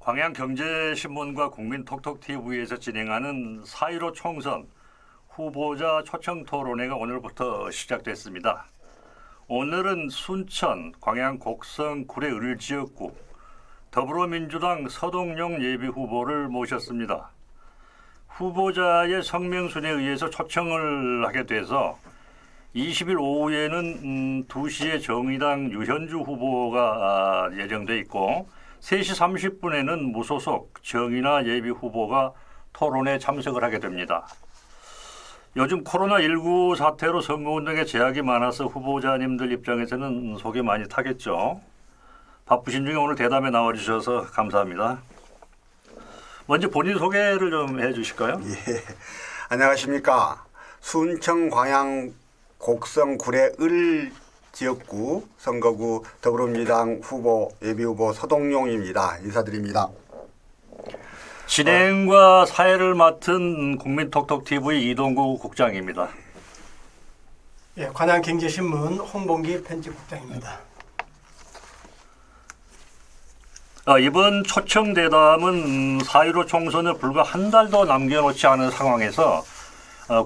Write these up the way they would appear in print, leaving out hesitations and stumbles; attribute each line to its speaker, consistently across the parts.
Speaker 1: 광양경제신문과 국민톡톡TV에서 진행하는 4.15 총선 후보자 초청 토론회가 오늘부터 시작됐습니다. 오늘은 순천, 광양 곡성 구례 을지역구 더불어민주당 서동용 예비후보를 모셨습니다. 후보자의 성명순에 의해서 초청을 하게 돼서 20일 오후에는 2시에 정의당 유현주 후보가 예정돼 있고 3시 30분에는 무소속 정인화 예비후보가 토론에 참석을 하게 됩니다. 요즘 코로나19 사태로 선거운동에 제약이 많아서 후보자님들 입장에서는 속이 많이 타겠죠. 바쁘신 중에 오늘 대담에 나와주셔서 감사합니다. 먼저 본인 소개를 좀 해주실까요?
Speaker 2: 예, 안녕하십니까. 순천 광양 곡성 구례 을 지역구 선거구 더불어민주당 후보 예비후보 서동용입니다. 인사드립니다.
Speaker 1: 진행과 사회를 맡은 국민톡톡TV 이동구 국장입니다.
Speaker 3: 예, 관양경제신문 홍봉기 편집국장입니다.
Speaker 1: 이번 초청 대담은 4.15 총선을 불과 한 달도 남겨놓지 않은 상황에서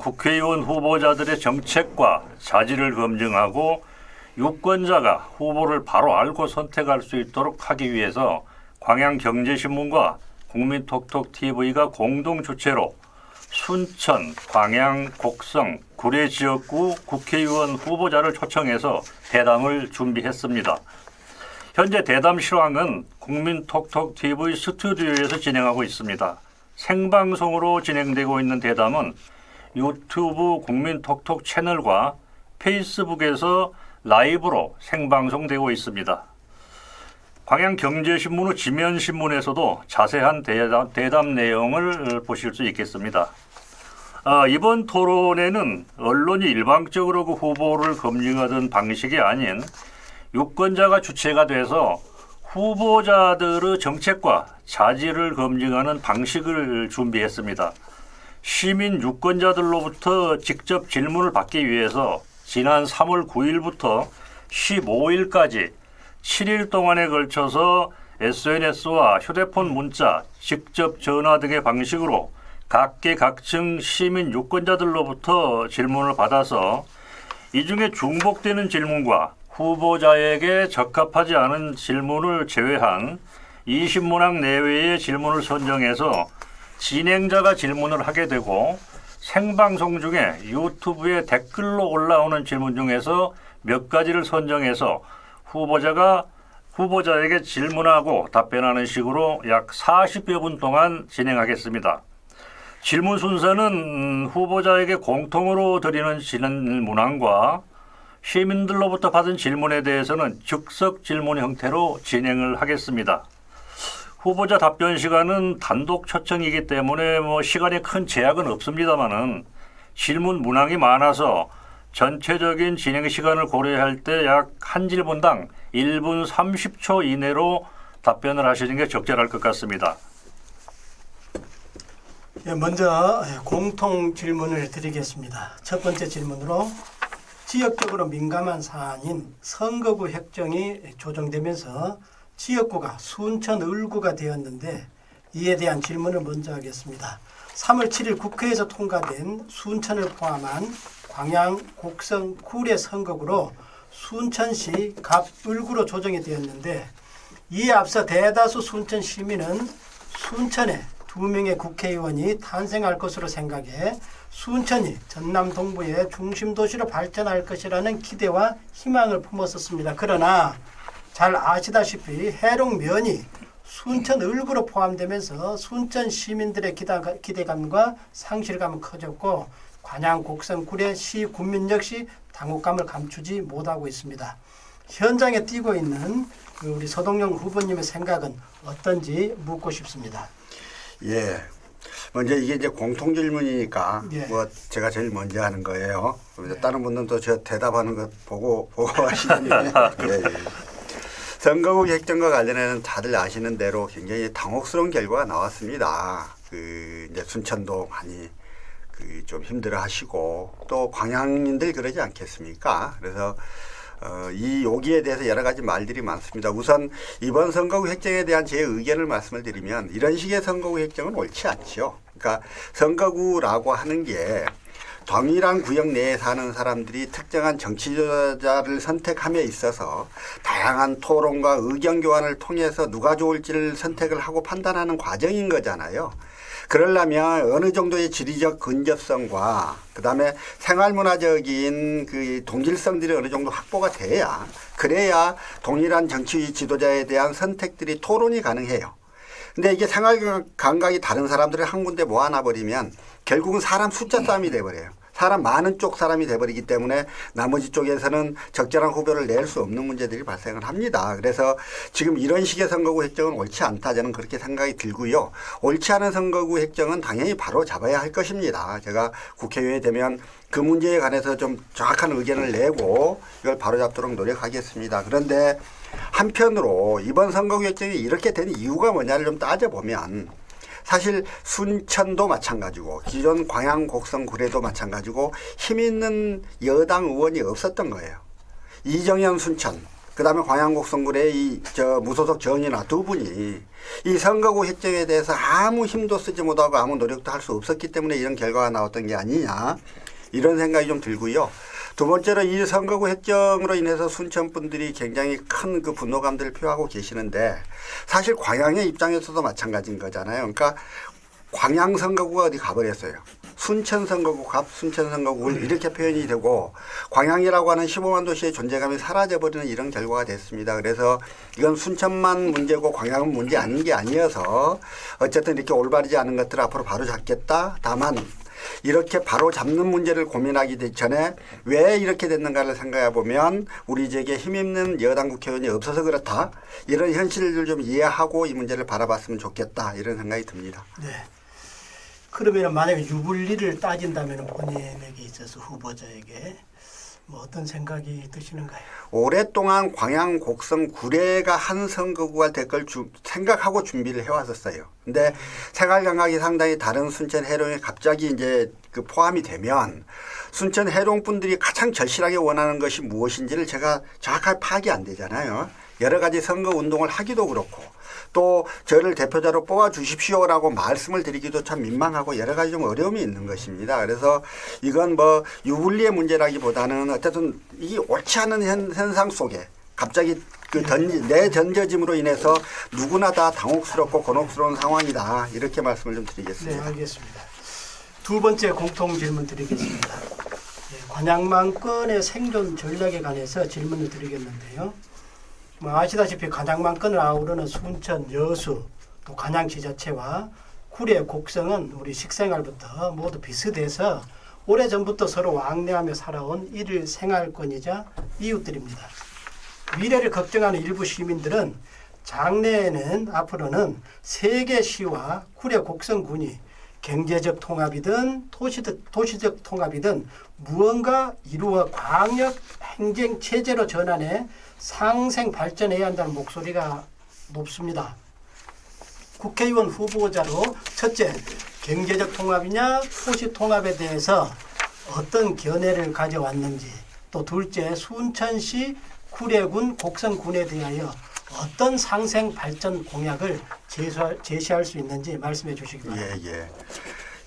Speaker 1: 국회의원 후보자들의 정책과 자질을 검증하고 유권자가 후보를 바로 알고 선택할 수 있도록 하기 위해서 광양경제신문과 국민톡톡TV가 공동 주최로 순천, 광양, 곡성, 구례 지역구 국회의원 후보자를 초청해서 대담을 준비했습니다. 현재 대담 실황은 국민톡톡TV 스튜디오에서 진행하고 있습니다. 생방송으로 진행되고 있는 대담은 유튜브 국민톡톡 채널과 페이스북에서 라이브로 생방송되고 있습니다. 광양경제신문 지면신문에서도 자세한 대담 내용을 보실 수 있겠습니다. 이번 토론회는 언론이 일방적으로 그 후보를 검증하던 방식이 아닌 유권자가 주체가 돼서 후보자들의 정책과 자질을 검증하는 방식을 준비했습니다. 시민 유권자들로부터 직접 질문을 받기 위해서 지난 3월 9일부터 15일까지 7일 동안에 걸쳐서 SNS와 휴대폰 문자, 직접 전화 등의 방식으로 각계각층 시민 유권자들로부터 질문을 받아서 이 중에 중복되는 질문과 후보자에게 적합하지 않은 질문을 제외한 20문항 내외의 질문을 선정해서 진행자가 질문을 하게 되고 생방송 중에 유튜브에 댓글로 올라오는 질문 중에서 몇 가지를 선정해서 후보자에게 질문하고 답변하는 식으로 약 40여 분 동안 진행하겠습니다. 질문 순서는 후보자에게 공통으로 드리는 질문항과 시민들로부터 받은 질문에 대해서는 즉석 질문 형태로 진행을 하겠습니다. 후보자 답변 시간은 단독 초청이기 때문에 시간에 큰 제약은 없습니다만은 질문 문항이 많아서 전체적인 진행 시간을 고려할 때 약 한 질문당 1분 30초 이내로 답변을 하시는 게 적절할 것 같습니다.
Speaker 3: 예, 먼저 공통 질문을 드리겠습니다. 첫 번째 질문으로 지역적으로 민감한 사안인 선거구 획정이 조정되면서 지역구가 순천 을구가 되었는데 이에 대한 질문을 먼저 하겠습니다. 3월 7일 국회에서 통과된 순천을 포함한 광양, 곡성, 구례 선거구로 순천시 갑을구로 조정이 되었는데 이에 앞서 대다수 순천 시민은 순천에 2명의 국회의원이 탄생할 것으로 생각해 순천이 전남 동부의 중심 도시로 발전할 것이라는 기대와 희망을 품었었습니다. 그러나 잘 아시다시피 해롱면이 순천 을구로 포함되면서 순천 시민들의 기대감과 상실감은 커졌고 관양, 곡성, 구례 시 군민 역시 당혹감을 감추지 못하고 있습니다. 현장에 뛰고 있는 우리 서동용 후보님의 생각은 어떤지 묻고 싶습니다.
Speaker 2: 예, 먼저 이게 이제 공통 질문이니까
Speaker 3: 예.
Speaker 2: 제가 제일 먼저 하는 거예요. 다른 분들도 저 대답하는 것 보고 하시더니 예. 선거구 획정과 관련해서는 다들 아시는 대로 굉장히 당혹스러운 결과가 나왔습니다. 이제 순천도 많이 좀 힘들어하시고 또 광양인들 그러지 않겠습니까? 그래서 이 여기에 대해서 여러 가지 말들이 많습니다. 우선 이번 선거구 획정에 대한 제 의견을 말씀을 드리면 이런 식의 선거구 획정은 옳지 않죠. 그러니까 선거구라고 하는 게 동일한 구역 내에 사는 사람들이 특정한 정치자를 선택함에 있어서 다양한 토론과 의견 교환을 통해서 누가 좋을지를 선택을 하고 판단하는 과정인 거잖아요. 그러려면 어느 정도의 지리적 근접성과 그다음에 생활문화적인 그 동질성들이 어느 정도 확보가 돼야 그래야 동일한 정치 지도자에 대한 선택들이 토론이 가능해요. 근데 이게 생활 감각이 다른 사람들을 한 군데 모아놔버리면 결국은 사람 숫자 싸움이 돼버려요. 사람 많은 쪽 사람이 돼버리기 때문에 나머지 쪽에서는 적절한 후보를 낼 수 없는 문제들이 발생을 합니다. 그래서 지금 이런 식의 선거구 획정은 옳지 않다 저는 그렇게 생각이 들고요. 옳지 않은 선거구 획정은 당연히 바로 잡아야 할 것입니다. 제가 국회의원이 되면 그 문제에 관해서 좀 정확한 의견을 내고 이걸 바로 잡도록 노력하겠습니다. 그런데 한편으로 이번 선거구 획정이 이렇게 된 이유가 뭐냐를 좀 따져보면 사실 순천도 마찬가지고 기존 광양 곡성 구례도 마찬가지고 힘 있는 여당 의원이 없었던 거예요. 이정현 순천 그다음에 광양 곡성 구례의 이 무소속 정의나 두 분이 이 선거구 획정에 대해서 아무 힘도 쓰지 못하고 아무 노력도 할 수 없었기 때문에 이런 결과가 나왔던 게 아니냐 이런 생각이 좀 들고요. 두 번째로 이 선거구 획정으로 인해서 순천 분들이 굉장히 큰 그 분노감들을 표하고 계시는데 사실 광양의 입장에서도 마찬가지인 거잖아요. 그러니까 광양 선거구가 어디 가버렸어요. 순천 선거구 갑 순천 선거구를 이렇게 표현이 되고 광양이라고 하는 15만 도시의 존재감이 사라져버리는 이런 결과가 됐습니다. 그래서 이건 순천만 문제고 광양은 문제 아닌 게 아니어서 어쨌든 이렇게 올바르지 않은 것들을 앞으로 바로 잡겠다. 다만 이렇게 바로 잡는 문제를 고민하기 전에 왜 이렇게 됐는가를 생각해 보면 우리 지역에 힘있는 여당 국회의원이 없어서 그렇다. 이런 현실을 좀 이해하고 이 문제를 바라봤으면 좋겠다. 이런 생각이 듭니다.
Speaker 3: 네. 그러면 만약에 유불리를 따진다면 본인에게 있어서 후보자에게 뭐 어떤 생각이 드시는가요?
Speaker 2: 오랫동안 광양, 곡성, 구례가 한 선거구가 될 걸 생각하고 준비를 해왔었어요. 근데 생활 감각이 상당히 다른 순천 해룡이 갑자기 이제 그 포함이 되면 순천 해룡 분들이 가장 절실하게 원하는 것이 무엇인지를 제가 정확하게 파악이 안 되잖아요. 여러 가지 선거 운동을 하기도 그렇고 또 저를 대표자로 뽑아 주십시오라고 말씀을 드리기도 참 민망하고 여러 가지 좀 어려움이 있는 것입니다. 그래서 이건 뭐 유불리의 문제라기보다는 어쨌든 이게 옳지 않은 현상 속에 갑자기 내 던져짐으로 인해서 누구나 다 당혹스럽고 곤혹스러운 상황이다. 이렇게 말씀을 좀 드리겠습니다.
Speaker 3: 네, 알겠습니다. 두 번째 공통 질문 드리겠습니다. 네, 관양만권의 생존 전략에 관해서 질문을 드리겠는데요. 뭐 아시다시피 관양만권을 아우르는 순천, 여수, 또 관양지자체와 구례, 곡성은 우리 식생활부터 모두 비슷해서 오래전부터 서로 왕래하며 살아온 일일 생활권이자 이웃들입니다. 미래를 걱정하는 일부 시민들은 장래에는 앞으로는 세 개 시와 구례, 곡성군이 경제적 통합이든 도시적 통합이든 무언가 이루어 광역 행정 체제로 전환해 상생 발전해야 한다는 목소리가 높습니다. 국회의원 후보자로 첫째, 경제적 통합이냐 도시 통합에 대해서 어떤 견해를 가져왔는지, 또 둘째, 순천시 구례군 곡성군에 대하여 어떤 상생 발전 공약을 제시할 수 있는지 말씀해 주시기 바랍니다.
Speaker 2: 예.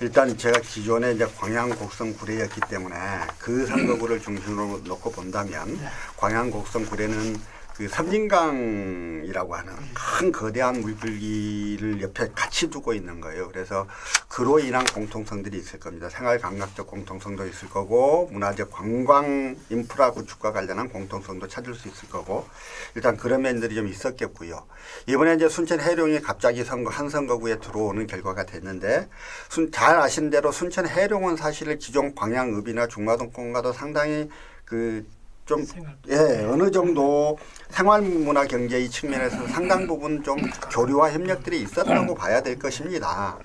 Speaker 2: 일단 제가 기존에 이제 광양, 곡성, 구례였기 때문에 그 선거구를 중심으로 놓고 본다면 광양, 곡성, 구례는 그 섬진강이라고 하는 큰 거대한 물줄기를 옆에 같이 두고 있는 거예요. 그래서 그로 인한 공통성들이 있을 겁니다. 생활 감각적 공통성도 있을 거고 문화적 관광 인프라 구축과 관련한 공통성도 찾을 수 있을 거고 일단 그런 면들이 좀 있었겠고요. 이번에 이제 순천 해룡이 갑자기 한 선거구에 들어오는 결과가 됐는데 잘 아시는 대로 순천 해룡은 사실 기존 광양읍이나 중마동권과도 상당히 어느 정도 생활문화 경제의 측면에서 상당 부분 좀 교류와 협력들이 있었다고 봐야 될 것입니다.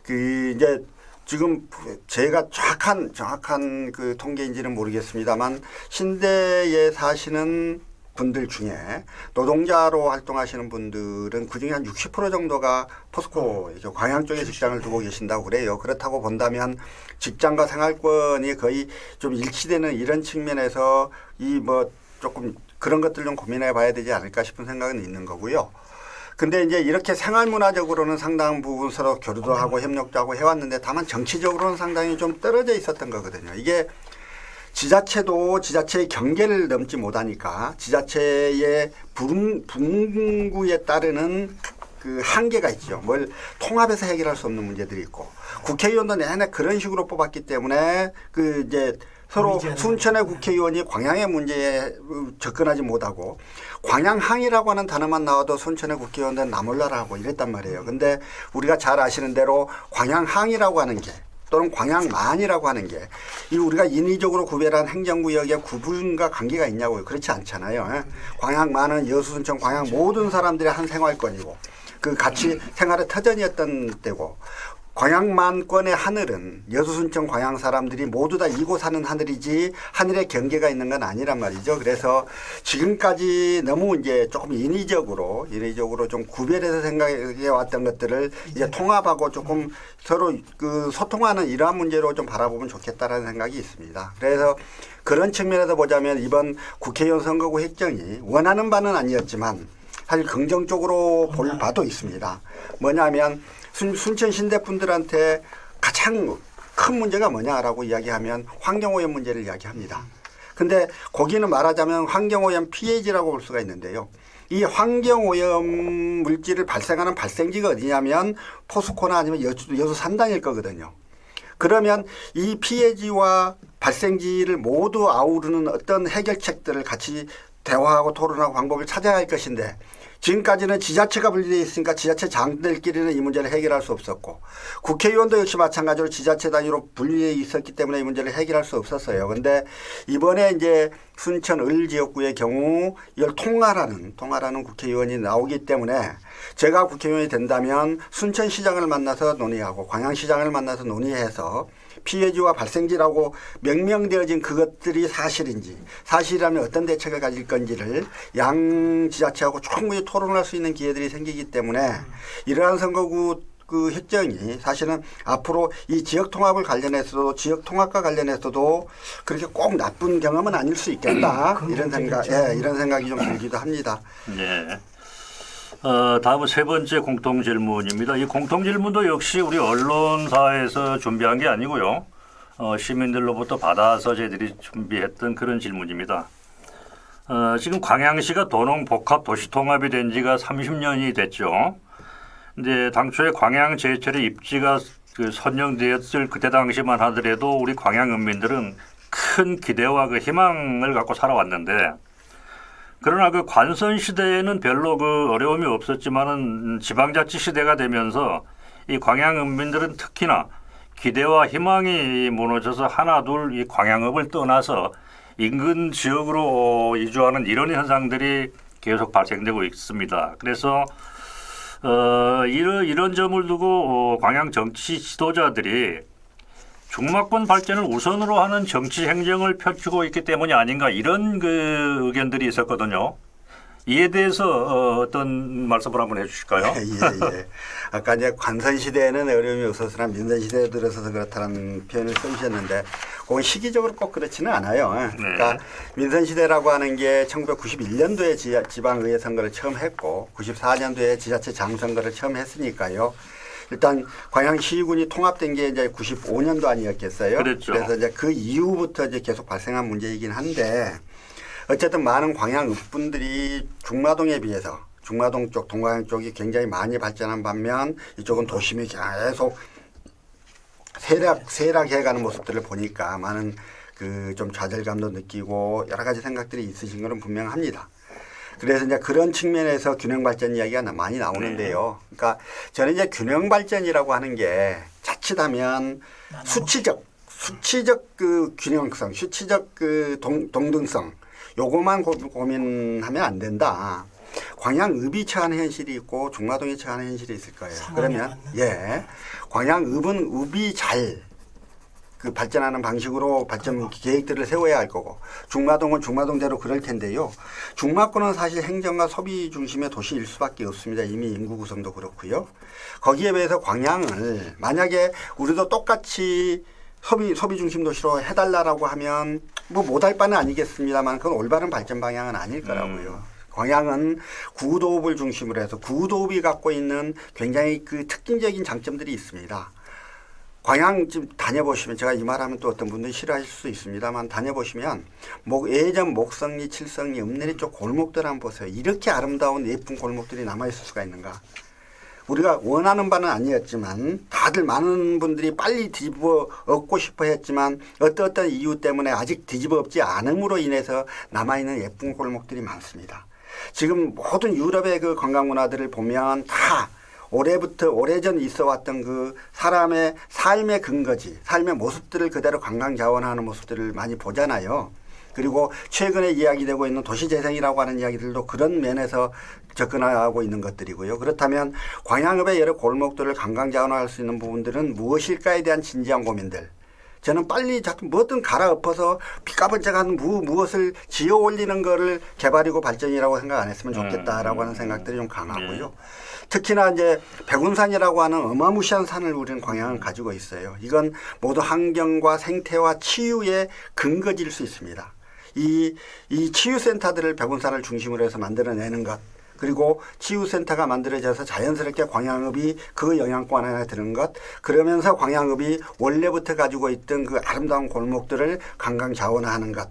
Speaker 2: 이제 지금 제가 정확한 그 통계인지는 모르겠습니다만 신대에 사시는 분들 중에 노동자로 활동하시는 분들은 그중에 한 60% 정도가 포스코 광양 쪽에 직장을 두고 계신다고 그래요. 그렇다고 본다면 직장과 생활권이 거의 좀 일치되는 이런 측면에서 이 조금 그런 것들 좀 고민해 봐야 되지 않을까 싶은 생각은 있는 거고요. 근데 이제 이렇게 생활문화적으로는 상당 부분 서로 교류도 하고 협력도 하고 해왔는데 다만 정치적으로는 상당히 좀 떨어져 있었던 거거든요. 이게 지자체도 지자체의 경계를 넘지 못하니까 지자체의 분구에 따르는 그 한계가 있죠. 뭘 통합해서 해결할 수 없는 문제들이 있고 국회의원도 내내 그런 식으로 뽑았기 때문에 그 이제 서로 순천의 국회의원이 광양의 문제에 접근하지 못하고 광양항이라고 하는 단어만 나와도 순천의 국회의원들은 나몰라라 하고 이랬단 말이에요. 근데 우리가 잘 아시는 대로 광양항이라고 하는 게 또는 광양만이라고 하는 게 이 우리가 인위적으로 구별한 행정구역의 구분과 관계가 있냐고요. 그렇지 않잖아요. 광양만은 여수, 순천, 광양 모든 사람들의 한 생활권이고 그 같이 생활의 터전이었던 때고 광양만권의 하늘은 여수, 순천, 광양 사람들이 모두 다 이곳 사는 하늘이지 하늘의 경계가 있는 건 아니란 말이죠. 그래서 지금까지 너무 이제 조금 인위적으로 좀 구별해서 생각해 왔던 것들을 이제 통합하고 조금 서로 그 소통하는 이러한 문제로 좀 바라보면 좋겠다라는 생각이 있습니다. 그래서 그런 측면에서 보자면 이번 국회의원 선거구 획정이 원하는 바는 아니었지만 사실 긍정적으로 볼 바도 있습니다. 뭐냐면 순천 신대 분들한테 가장 큰 문제가 뭐냐라고 이야기하면 환경오염 문제를 이야기합니다. 근데 거기는 말하자면 환경오염 피해지라고 볼 수가 있는데요. 이 환경오염 물질을 발생하는 발생지가 어디냐면 포스코나 아니면 여수 산단일 거거든요. 그러면 이 피해지와 발생지를 모두 아우르는 어떤 해결책들을 같이 대화하고 토론하고 방법을 찾아야 할 것인데 지금까지는 지자체가 분리되어 있으니까 지자체 장들끼리는 이 문제를 해결할 수 없었고 국회의원도 역시 마찬가지로 지자체 단위로 분리되어 있었기 때문에 이 문제를 해결할 수 없었어요. 그런데 이번에 이제 순천 을 지역구의 경우 이걸 통화라는 국회의원이 나오기 때문에 제가 국회의원이 된다면 순천시장을 만나서 논의하고 광양시장을 만나서 논의해서 피해지와 발생지라고 명명되어진 그것들이 사실이라면 어떤 대책을 가질 건지를 양 지자체하고 충분히 토론할 수 있는 기회들이 생기기 때문에 이러한 선거구 그 획정이 사실은 앞으로 이 지역 통합을 관련해서도 지역 통합과 관련해서도 그렇게 꼭 나쁜 경험은 아닐 수 있겠다 이런 생각이 좀 들기도 합니다.
Speaker 1: 네. 다음은 세 번째 공통 질문입니다. 이 공통 질문도 역시 우리 언론사에서 준비한 게 아니고요. 시민들로부터 받아서 저희들이 준비했던 그런 질문입니다. 지금 광양시가 도농 복합 도시 통합이 된 지가 30년이 됐죠. 근데 당초에 광양 제철의 입지가 선정되었을 그때 당시만 하더라도 우리 광양읍민들은 큰 기대와 그 희망을 갖고 살아왔는데 그러나 그 관선 시대에는 별로 그 어려움이 없었지만은 지방자치 시대가 되면서 이 광양읍민들은 특히나 기대와 희망이 무너져서 하나둘 이 광양읍을 떠나서 인근 지역으로 이주하는 이런 현상들이 계속 발생되고 있습니다. 그래서 이런 점을 두고 광양 정치 지도자들이 중마권 발전을 우선으로 하는 정치 행정을 펼치고 있기 때문이 아닌가 이런 그 의견들이 있었거든요. 이에 대해서 어떤 말씀을 한번 해주실까요?
Speaker 2: 예. 아까 이제 관선 시대에는 어려움이 없었으나 민선 시대에 들어서서 그렇다는 표현을 쓰셨는데 그건 시기적으로 꼭 그렇지는 않아요. 그러니까 민선 시대라고 하는 게 1991년도에 지방의회 선거를 처음 했고 94년도에 지자체 장 선거를 처음 했으니까요. 일단 광양시군이 통합된 게 이제 95년도 아니었겠어요.
Speaker 1: 그랬죠.
Speaker 2: 그래서 이제 그 이후부터 이제 계속 발생한 문제이긴 한데 어쨌든 많은 광양읍 분들이 중마동에 비해서 중마동 쪽, 동광양 쪽이 굉장히 많이 발전한 반면 이쪽은 도심이 계속 쇠락해가는 모습들을 보니까 많은 그 좀 좌절감도 느끼고 여러 가지 생각들이 있으신 것은 분명합니다. 그래서 이제 그런 측면에서 균형 발전 이야기가 많이 나오는데요. 그러니까 저는 이제 균형 발전이라고 하는 게 자칫하면 수치적 그 균형성, 수치적 그 동등성 요거만 고민하면 안 된다. 광양읍이 처한 현실이 있고 중마동이 처한 현실이 있을 거예요. 그러면 광양읍은 읍이 잘 그 발전하는 방식으로 발전 계획들을 세워야 할 거고 중마동은 중마동대로 그럴 텐데요. 중마권은 사실 행정과 소비 중심의 도시일 수밖에 없습니다. 이미 인구 구성도 그렇고요. 거기에 비해서 광양을 만약에 우리도 똑같이 소비 중심 도시로 해달라고 하면 뭐 못할 바는 아니겠습니다만 그건 올바른 발전 방향은 아닐 거라고요. 광양은 구도읍을 중심으로 해서 구도읍이 갖고 있는 굉장히 그 특징적인 장점들이 있습니다. 광양 좀 다녀보시면 제가 이 말하면 또 어떤 분들이 싫어하실 수 있습니다만 다녀보시면 예전 목성리, 칠성리, 읍내리 쪽 골목들 한번 보세요. 이렇게 아름다운 예쁜 골목들이 남아있을 수가 있는가. 우리가 원하는 바는 아니었지만 다들 많은 분들이 빨리 뒤집어 엎고 싶어 했지만 어떤 이유 때문에 아직 뒤집어 엎지 않음으로 인해서 남아있는 예쁜 골목들이 많습니다. 지금 모든 유럽의 그 관광 문화들을 보면 다 오래전 있어 왔던 그 사람의 삶의 근거지, 삶의 모습들을 그대로 관광 자원하는 모습들을 많이 보잖아요. 그리고 최근에 이야기되고 있는 도시재생이라고 하는 이야기들도 그런 면에서 접근하고 있는 것들이고요. 그렇다면 광양읍의 여러 골목들을 관광 자원화할 수 있는 부분들은 무엇일까에 대한 진지한 고민들. 저는 빨리 자꾸 뭐든 갈아엎어서 피까번쩍한 무엇을 지어 올리는 거를 개발이고 발전이라고 생각 안 했으면 좋겠다라고 하는 생각들이 좀 강하고요. 특히나 이제 백운산이라고 하는 어마무시한 산을 우리는 광양은 가지고 있어요. 이건 모두 환경과 생태와 치유의 근거지일 수 있습니다. 이 치유센터들을 백운산을 중심으로 해서 만들어내는 것, 그리고 치유센터가 만들어져서 자연스럽게 광양읍이 그 영향권 안에 드는 것, 그러면서 광양읍이 원래부터 가지고 있던 그 아름다운 골목들을 관광 자원화하는 것,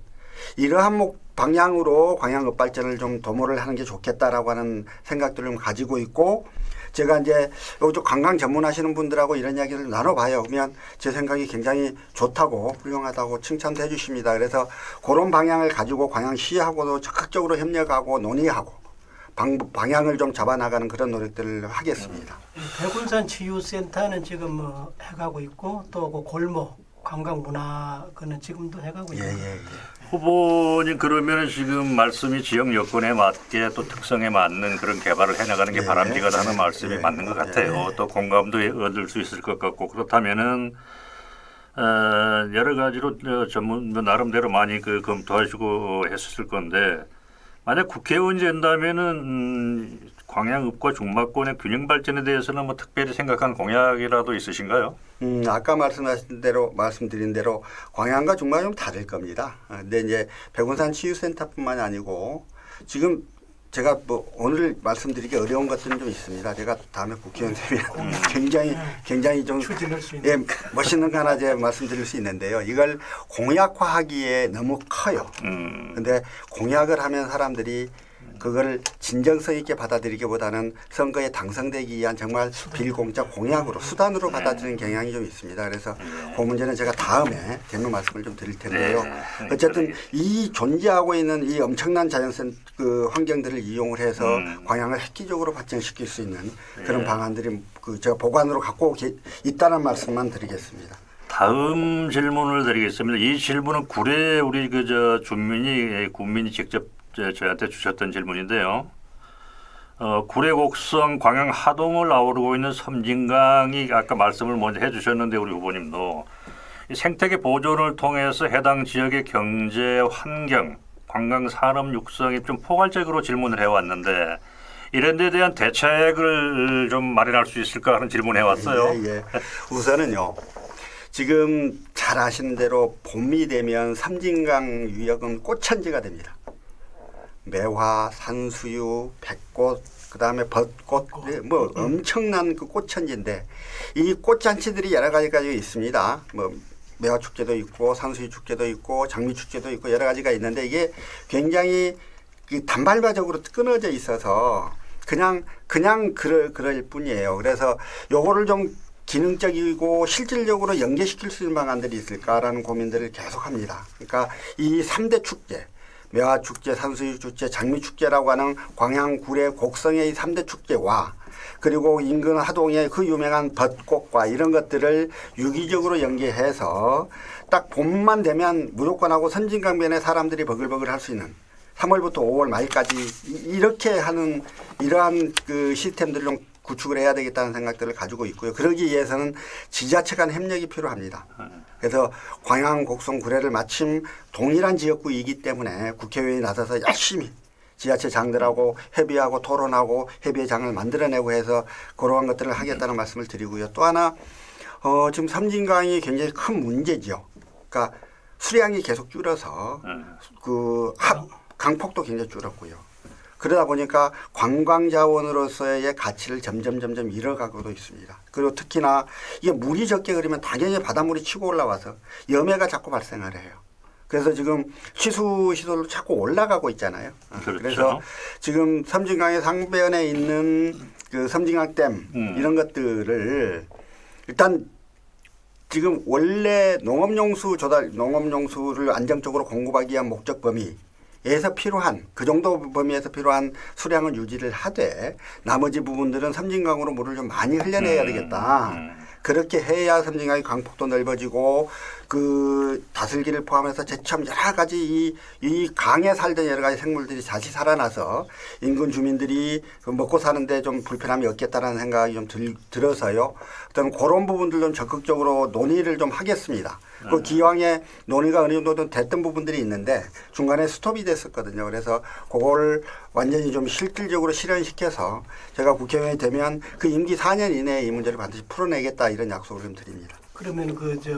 Speaker 2: 이러한 방향으로 광양읍 발전을 좀 도모를 하는 게 좋겠다라고 하는 생각들을 좀 가지고 있고, 제가 이제 관광 전문하시는 분들하고 이런 이야기를 나눠봐요. 그러면 제 생각이 굉장히 좋다고 훌륭하다고 칭찬도 해주십니다. 그래서 그런 방향을 가지고 광양시하고도 적극적으로 협력하고 논의하고 방향을 좀 잡아나가는 그런 노력들을 하겠습니다.
Speaker 3: 백운산 치유센터는 지금 뭐 해가고 있고 또 그 골목 관광 문화 그는 지금도 해가고 있고.
Speaker 2: 예.
Speaker 1: 후보님 그러면 지금 말씀이 지역 여건에 맞게 또 특성에 맞는 그런 개발을 해나가는 게 바람직하다는 말씀이 맞는 것 같아요. 또 공감도 얻을 수 있을 것 같고 그렇다면은 여러 가지로 전문 나름대로 많이 검토하시고 했을 건데 만약 국회의원이 된다면은 광양읍과 중마권의 균형 발전에 대해서는 뭐 특별히 생각한 공약이라도 있으신가요?
Speaker 2: 아까 말씀드린 대로 광양과 중마는 좀 다를 겁니다. 근데 이제 백운산 치유센터뿐만이 아니고 지금 제가 오늘 말씀드리기 어려운 것들은 좀 있습니다. 제가 다음에 국회의원 되면 굉장히 좀
Speaker 3: 추진할 수 있는.
Speaker 2: 멋있는 거 하나 제가 말씀드릴 수 있는데요. 이걸 공약화하기에 너무 커요. 근데 공약을 하면 사람들이 그걸 진정성 있게 받아들이기보다는 선거에 당선되기 위한 정말 빌공짜 공약으로 수단으로 받아들이는 경향이 좀 있습니다. 그래서 그 문제는 제가 다음에 대면 말씀을 좀 드릴 텐데요. 어쨌든 이 존재하고 있는 이 엄청난 자연선 그 환경들을 이용을 해서 광양을 획기적으로 발전시킬 수 있는 그런 방안들이 제가 보관으로 갖고 있다는 말씀만 드리겠습니다.
Speaker 1: 다음 질문을 드리겠습니다. 이 질문은 구례 우리 군민이 직접 저희한테 주셨던 질문인데요. 구례 곡성 광양 하동을 아우르고 있는 섬진강이 아까 말씀을 먼저 해주셨는데 우리 후보님도 이 생태계 보존을 통해서 해당 지역의 경제, 환경, 관광 산업 육성이 좀 포괄적으로 질문을 해왔는데 이런 데 대한 대책을 좀 마련할 수 있을까 하는 질문을 해왔어요.
Speaker 2: 예. 우선은요. 지금 잘 아시는 대로 봄이 되면 섬진강 유역은 꽃천지가 됩니다. 매화, 산수유, 백꽃, 그다음에 벚꽃, 엄청난 그 꽃천지인데 이 꽃잔치들이 여러 가지가 있습니다. 매화 축제도 있고 산수유 축제도 있고 장미 축제도 있고 여러 가지가 있는데 이게 굉장히 단발적으로 끊어져 있어서 그냥 그럴 뿐이에요. 그래서 요거를 좀 기능적이고 실질적으로 연계시킬 수 있는 방안들이 있을까라는 고민들을 계속합니다. 그러니까 이 3대 축제 매화축제, 산수유축제, 장미축제라고 하는 광양, 구례, 곡성의 이 3대 축제와 그리고 인근 하동의 그 유명한 벚꽃과 이런 것들을 유기적으로 연계해서 딱 봄만 되면 무조건 하고 섬진강변에 사람들이 버글버글 할 수 있는 3월부터 5월 말까지 이렇게 하는 이러한 그 시스템들을 좀 구축을 해야 되겠다는 생각들을 가지고 있고요. 그러기 위해서는 지자체 간 협력이 필요합니다. 그래서 광양, 곡성, 구례를 마침 동일한 지역구이기 때문에 국회의원이 나서서 열심히 지자체장들하고 협의하고 토론하고 협의회장을 만들어내고 해서 그러한 것들을 하겠다는 말씀을 드리고요. 또 하나 지금 섬진강이 굉장히 큰 문제죠. 그러니까 수량이 계속 줄어서 강폭도 굉장히 줄었고요. 그러다 보니까 관광 자원으로서의 가치를 점점 잃어가고도 있습니다. 그리고 특히나 이게 물이 적게 흐르면 당연히 바닷물이 치고 올라와서 염해가 자꾸 발생을 해요. 그래서 지금 취수 시설로 자꾸 올라가고 있잖아요.
Speaker 1: 그렇죠.
Speaker 2: 그래서 지금 섬진강의 상변에 있는 그 섬진강댐 이런 것들을 일단 지금 원래 농업용수를 안정적으로 공급하기 위한 목적 범위에서 필요한 그 정도 범위에서 필요한 수량을 유지를 하되 나머지 부분들은 섬진강으로 물을 좀 많이 흘려내야 되겠다. 그렇게 해야 섬진강의 강폭도 넓어지고 그 다슬기를 포함해서 제첨 여러 가지 이 강에 살던 여러 가지 생물들이 다시 살아나서 인근 주민들이 먹고 사는데 좀 불편함이 없겠다라는 생각이 좀 들어서요. 어떤 그런 부분들 좀 적극적으로 논의를 좀 하겠습니다. 그 기왕에 논의가 어느 정도 됐던 부분들이 있는데 중간에 스톱이 됐었거든요. 그래서 그걸 완전히 좀 실질적으로 실현시켜서 제가 국회의원이 되면 그 임기 4년 이내에 이 문제를 반드시 풀어내겠다 이런 약속을 좀 드립니다.
Speaker 3: 그러면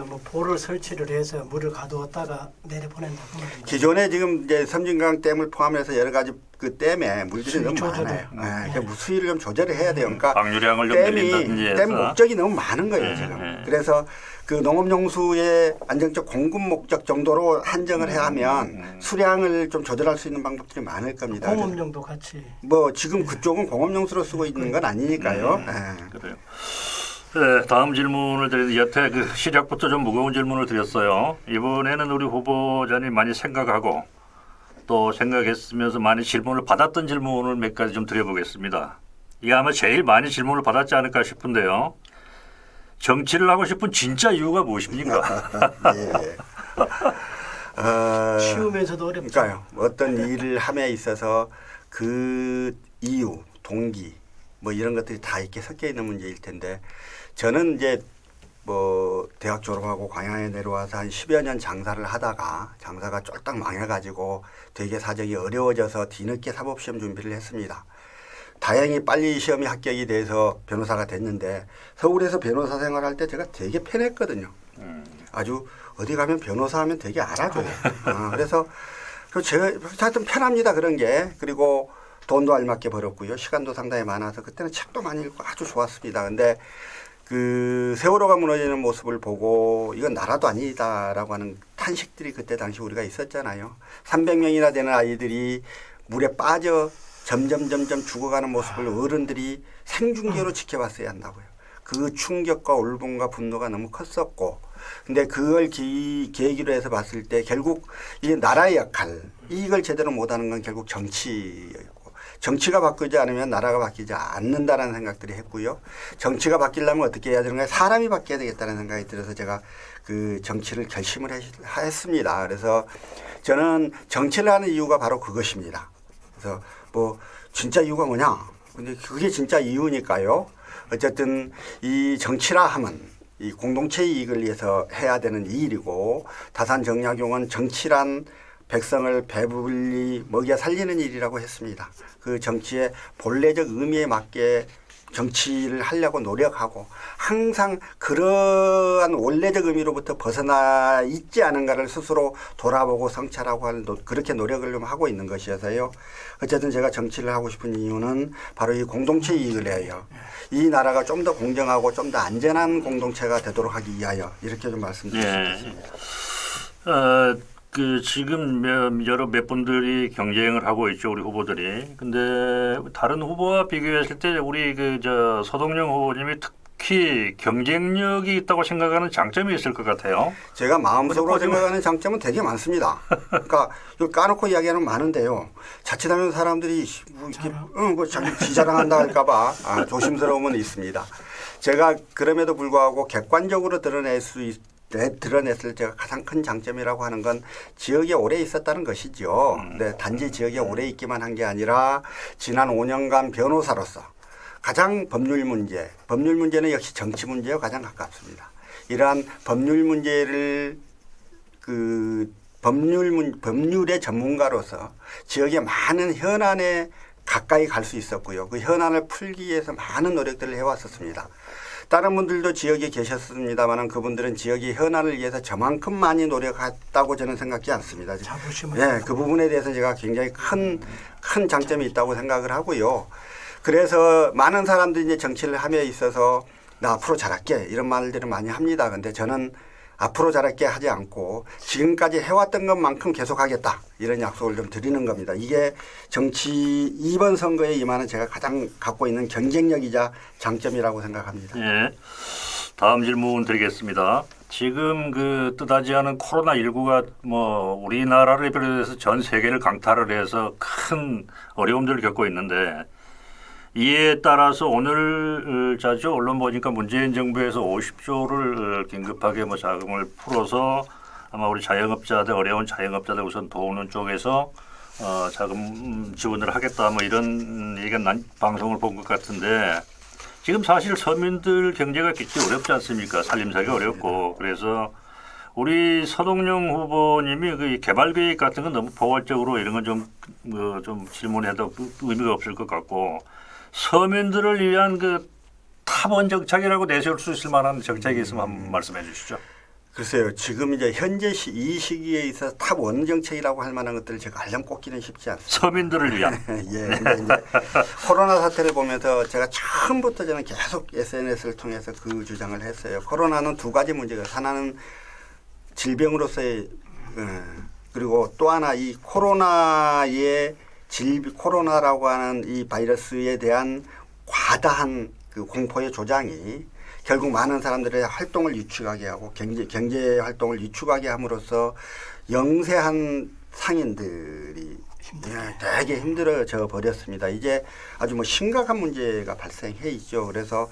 Speaker 3: 뭐 보를 설치를 해서 물을 가두었다가 내려보낸다 그 말입니다.
Speaker 2: 기존에 지금 이제 섬진강 댐을 포함해서 여러 가지 그 댐에 물들이 너무
Speaker 3: 조절을.
Speaker 2: 많아요. 그러니까 수위를 좀 조절을 해야 돼요. 그러니까
Speaker 1: 방류량을 좀 늘린다든지 해서.
Speaker 2: 댐 목적이 너무 많은 거예요 지금. 그래서 그 농업용수의 안정적 공급 목적 정도로 한정을 해야 하면 수량을 좀 조절할 수 있는 방법들이 많을 겁니다.
Speaker 3: 공업용도 같이.
Speaker 2: 뭐 지금 그쪽은 공업용수로 쓰고 있는 건 아니니까요.
Speaker 1: 그래요. 네, 다음 질문을 드리는데 여태 그 시작부터 좀 무거운 질문을 드렸어요. 이번에는 우리 후보자님 많이 생각하고 또 생각했으면서 많이 질문을 받았던 질문을 몇 가지 좀 드려보겠습니다. 이게 아마 제일 많이 질문을 받았지 않을까 싶은데요. 정치를 하고 싶은 진짜 이유가 무엇입니까?
Speaker 2: 예.
Speaker 3: 쉬우면서도 어렵죠.
Speaker 2: 그러니까요. 어떤 일을 함에 있어서 그 이유, 동기 뭐 이런 것들이 다 이렇게 섞여 있는 문제일 텐데 저는 이제 뭐 대학 졸업하고 광양에 내려와서 한 10여 년 장사를 하다가 장사가 쫄딱 망해가지고 되게 사정이 어려워져서 뒤늦게 사법시험 준비를 했습니다. 다행히 빨리 시험이 합격이 돼서 변호사가 됐는데 서울에서 변호사 생활할 때 제가 되게 편했거든요. 아주 어디 가면 변호사 하면 되게 알아줘요. 그래서 제가 하여튼 편합니다 그런 게. 그리고 돈도 알맞게 벌었고요. 시간도 상당히 많아서 그때는 책도 많이 읽고 아주 좋았습니다. 근데 그 세월호가 무너지는 모습을 보고 이건 나라도 아니다라고 하는 탄식들이 그때 당시 우리가 있었잖아요. 300명이나 되는 아이들이 물에 빠져 점점 죽어가는 모습을 어른들이 생중계로 지켜봤어야 한다고요. 그 충격과 울분과 분노가 너무 컸었고 근데 그걸 계기로 해서 봤을 때 결국 이게 나라의 역할 이걸 제대로 못하는 건 결국 정치였고 정치가 바뀌지 않으면 나라가 바뀌지 않는다라는 생각들이 했고요. 정치가 바뀌려면 어떻게 해야 되는가 사람이 바뀌어야 되겠다는 생각이 들어서 제가 그 정치를 결심을 했습니다. 그래서 저는 정치를 하는 이유가 바로 그것입니다. 그래서 뭐 진짜 이유가 뭐냐? 근데 그게 진짜 이유니까요. 어쨌든 이 정치라 하면 이 공동체 이익을 위해서 해야 되는 일이고 다산 정약용은 정치란 백성을 배불리 먹여 살리는 일이라고 했습니다. 그 정치의 본래적 의미에 맞게 정치를 하려고 노력하고 항상 그러한 원래적 의미로부터 벗어나 있지 않은가를 스스로 돌아보고 성찰하고 그렇게 노력을 좀 하고 있는 것이어서요. 어쨌든 제가 정치를 하고 싶은 이유는 바로 이 공동체 이익을 위하여 이 나라가 좀 더 공정하고 좀 더 안전한 공동체가 되도록 하기 위하여 이렇게 좀 말씀드릴 수 있습니다.
Speaker 1: 그 지금 몇 분들이 경쟁을 하고 있죠, 우리 후보들이. 근데 다른 후보와 비교했을 때 우리 서동영 후보님이 특히 경쟁력이 있다고 생각하는 장점이 있을 것 같아요.
Speaker 2: 제가 마음속으로 생각하는 장점은 되게 많습니다. 그러니까 이걸 까놓고 이야기하는 많은데요. 자칫하면 사람들이 뭐 자기 지자랑한다 할까봐 조심스러움은 있습니다. 제가 그럼에도 불구하고 객관적으로 드러냈을 제가 가장 큰 장점이라고 하는 건 지역에 오래 있었다는 것이죠. 근데 단지 지역에 오래 있기만 한 게 아니라 지난 5년간 변호사로서 가장 법률 문제는 역시 정치 문제와 가장 가깝습니다. 이러한 법률 문제를 법률의 전문가로서 지역의 많은 현안에 가까이 갈 수 있었고요. 그 현안을 풀기 위해서 많은 노력들을 해왔었습니다. 다른 분들도 지역에 계셨습니다만 그분들은 지역의 현안을 위해서 저만큼 많이 노력했다고 저는 생각지 않습니다.
Speaker 3: 자부심을
Speaker 2: 예, 그 부분에 대해서 제가 굉장히 큰 장점이 있다고 생각을 하고요. 그래서 많은 사람들이 이제 정치를 함에 있어서 나 앞으로 잘할게 이런 말들을 많이 합니다. 근데 저는 앞으로 잘할게 하지 않고 지금까지 해왔던 것만큼 계속하겠다 이런 약속을 좀 드리는 겁니다. 이게 정치 이번 선거에 임하는 제가 가장 갖고 있는 경쟁력이자 장점이라고 생각합니다.
Speaker 1: 예. 다음 질문 드리겠습니다. 지금 그 뜻하지 않은 코로나19가 뭐 우리나라를 비롯해서 전 세계를 강타를 해서 큰 어려움들을 겪고 있는데 이에 따라서 오늘 자주 언론 보니까 문재인 정부에서 50조를 긴급하게 뭐 자금을 풀어서 아마 우리 자영업자들 어려운 자영업자들 우선 도우는 쪽에서 자금 지원을 하겠다 뭐 이런 얘기가 난 방송을 본 것 같은데 지금 사실 서민들 경제가 굉장히 어렵지 않습니까? 살림살이가 어렵고 그래서 우리 서동영 후보님이 그 개발 계획 같은 건 너무 포괄적으로 이런 건 좀 질문해도 의미가 없을 것 같고. 서민들을 위한 그 탑원 정책이라고 내세울 수 있을 만한 정책이 있으면 한번 말씀해 주시죠.
Speaker 2: 글쎄요. 지금 이제 현재 이 시기에 있어서 탑 원 정책이라고 할 만한 것들을 제가 알람 꼽기는 쉽지 않습니다.
Speaker 1: 서민들을 위한.
Speaker 2: 예. 근데 이제 코로나 사태를 보면서 제가 처음부터 저는 계속 SNS를 통해서 그 주장을 했어요. 코로나는 두 가지 문제가 하나는 질병으로서의 그리고 또 하나 이 코로나라고 하는 이 바이러스에 대한 과다한 그 공포의 조장이 결국 많은 사람들의 활동을 위축하게 하고 경제 활동을 위축하게 함으로써 영세한 상인들이 되게 힘들어져 버렸습니다. 이제 아주 뭐 심각한 문제가 발생해 있죠. 그래서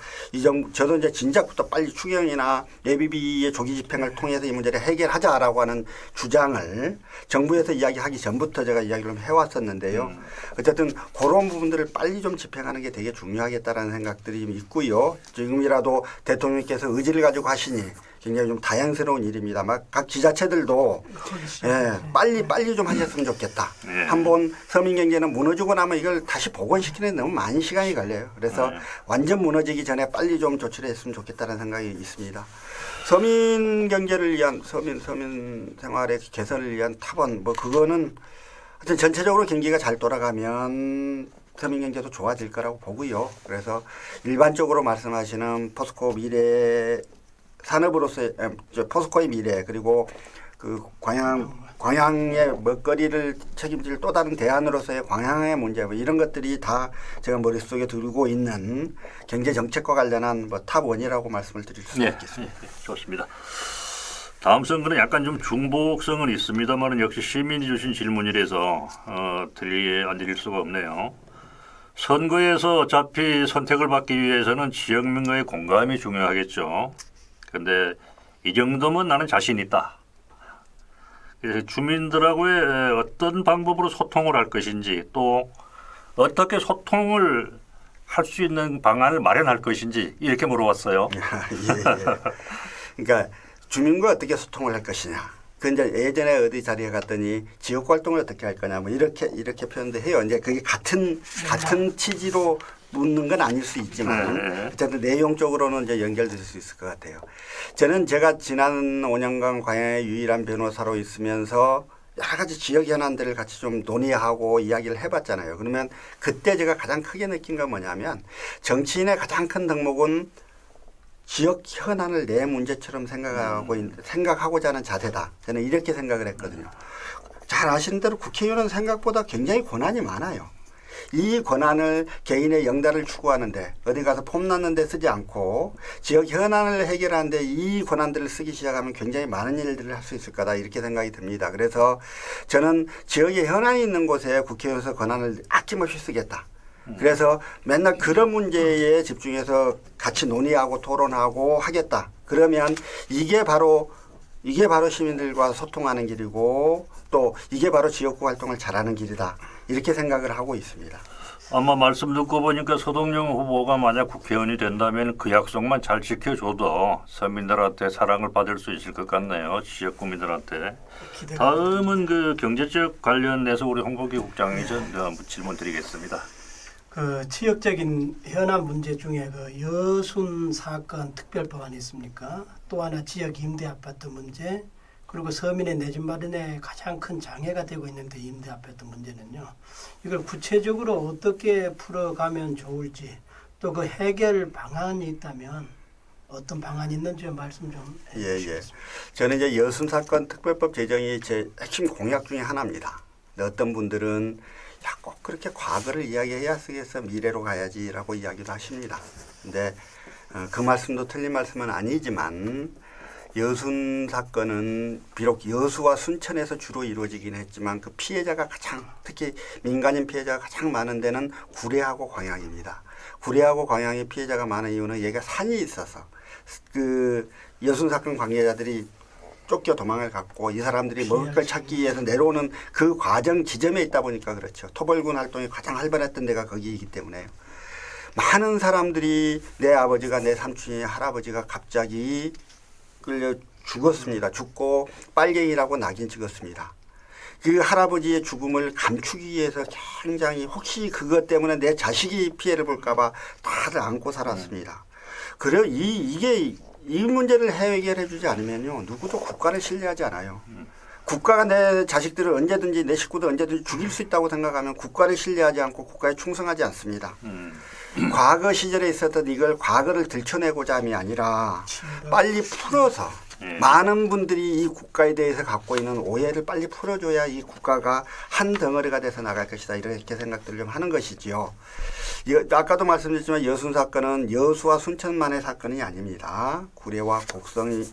Speaker 2: 저도 이제 진작부터 빨리 추경이나 예비비의 조기 집행을 통해서 이 문제를 해결하자라고 하는 주장을 정부에서 이야기하기 전부터 제가 이야기를 해왔었는데요. 어쨌든 그런 부분들을 빨리 좀 집행하는 게 되게 중요하겠다라는 생각들이 있고요. 지금이라도 대통령께서 의지를 가지고 하시니 굉장히 좀 다양스러운 일입니다. 막 각 지자체들도 빨리 좀 하셨으면 좋겠다. 한번 서민 경제는 무너지고 나면 이걸 다시 복원시키는 데 너무 많은 시간이 걸려요. 그래서 완전 무너지기 전에 빨리 좀 조치를 했으면 좋겠다는 생각이 있습니다. 서민 경제를 위한 서민 생활의 개선을 위한 탑원 그거는 하여튼 전체적으로 경기가 잘 돌아가면 서민 경제도 좋아질 거라고 보고요. 그래서 일반적으로 말씀하시는 포스코 미래 산업으로서의 포스코의 미래 그리고 그 광양의 먹거리를 책임질 또 다른 대안으로서의 광양의 문제 이런 것들이 다 제가 머릿속에 들고 있는 경제 정책과 관련한 탑 원이라고 말씀을 드릴 수 있겠습니다.
Speaker 1: 좋습니다. 다음 선거는 약간 좀 중복성은 있습니다만 역시 시민이 주신 질문이라서 안 드릴 수가 없네요. 선거에서 어차피 선택을 받기 위해서는 지역민과의 공감이 중요하겠죠. 그런데 이 정도면 나는 자신 있다. 그래서 주민들하고의 어떤 방법으로 소통을 할 것인지 또 어떻게 소통을 할 수 있는 방안을 마련할 것인지 이렇게 물어봤어요.
Speaker 2: 그러니까 주민과 어떻게 소통을 할 것이냐. 그 이제 예전에 어디 자리에 갔더니 지역 활동을 어떻게 할 거냐 뭐 이렇게 표현도 해요. 이제 그게 같은 취지로 묻는 건 아닐 수 있지만 어쨌든 내용적으로는 이제 연결될 수 있을 것 같아요. 제가 지난 5년간 광양의 유일한 변호사로 있으면서 여러 가지 지역 현안들을 같이 좀 논의하고 이야기를 해봤잖아요. 그러면 그때 제가 가장 크게 느낀 건 뭐냐면 정치인의 가장 큰 덕목은 지역 현안을 내 문제처럼 생각하고자 하는 자세다. 저는 이렇게 생각을 했거든요. 잘 아시는 대로 국회의원은 생각보다 굉장히 권한이 많아요. 이 권한을 개인의 영달을 추구하는데 어디 가서 폼 났는 데 쓰지 않고 지역 현안을 해결하는데 이 권한들을 쓰기 시작하면 굉장히 많은 일들을 할 수 있을 거다 이렇게 생각이 듭니다. 그래서 저는 지역에 현안이 있는 곳에 국회의원에서 권한을 아낌없이 쓰겠다. 그래서 맨날 그런 문제에 집중해서 같이 논의하고 토론하고 하겠다. 그러면 이게 바로 시민들과 소통하는 길이고 또 이게 바로 지역구 활동을 잘하는 길이다. 이렇게 생각을 하고 있습니다.
Speaker 1: 아마 말씀 듣고 보니까 서동영 후보가 만약 국회의원이 된다면 그 약속만 잘 지켜줘도 서민들한테 사랑을 받을 수 있을 것 같네요. 지역 구민들한테. 다음은 그 경제적 관련해서 우리 홍보기 국장이 질문 드리겠습니다.
Speaker 3: 그 지역적인 현안 문제 중에 그 여순 사건 특별법안이 있습니까? 또 하나 지역 임대 아파트 문제, 그리고 서민의 내 집 마련에 가장 큰 장애가 되고 있는데 임대 아파트 문제는요. 이걸 구체적으로 어떻게 풀어가면 좋을지, 또 그 해결 방안이 있다면 어떤 방안이 있는지 말씀 좀 해주시겠습니까?
Speaker 2: 저는 이제 여순 사건 특별법 제정이 제 핵심 공약 중에 하나입니다. 근데 어떤 분들은 야, 꼭 그렇게 과거를 이야기해야 쓰겠어, 미래로 가야지라고 이야기도 하십니다. 근데 그 말씀도 틀린 말씀은 아니지만 여순 사건은 비록 여수와 순천에서 주로 이루어지긴 했지만 그 피해자가 가장, 특히 민간인 피해자가 가장 많은 데는 구례하고 광양입니다. 구례하고 광양의 피해자가 많은 이유는 얘가 산이 있어서 그 여순 사건 관계자들이 쫓겨 도망을 갔고 이 사람들이 먹을 걸 찾기 위해서 내려오는 그 과정 지점에 있다 보니까 그렇죠. 토벌군 활동이 가장 활발했던 데가 거기이기 때문에요. 많은 사람들이 내 아버지가, 내 삼촌이, 할아버지가 갑자기 끌려 죽었습니다. 죽고 빨갱이라고 낙인 찍었습니다. 그 할아버지의 죽음을 감추기 위해서 굉장히 혹시 그것 때문에 내 자식이 피해를 볼까 봐 다들 안고 살았습니다. 그래요. 이 문제를 해결해 주지 않으면요, 누구도 국가를 신뢰하지 않아요. 국가가 내 자식들을 언제든지, 내 식구들 언제든지 죽일 수 있다고 생각하면 국가를 신뢰하지 않고 국가에 충성하지 않습니다. 과거 시절에 있었던 이걸 과거를 들춰내고자 함이 아니라 빨리 풀어서 많은 분들이 이 국가에 대해서 갖고 있는 오해를 빨리 풀어줘야 이 국가가 한 덩어리가 돼서 나갈 것이다, 이렇게 생각들을 좀 하는 것이지요. 아까도 말씀드렸지만 여순 사건은 여수와 순천만의 사건이 아닙니다. 구례와 곡성이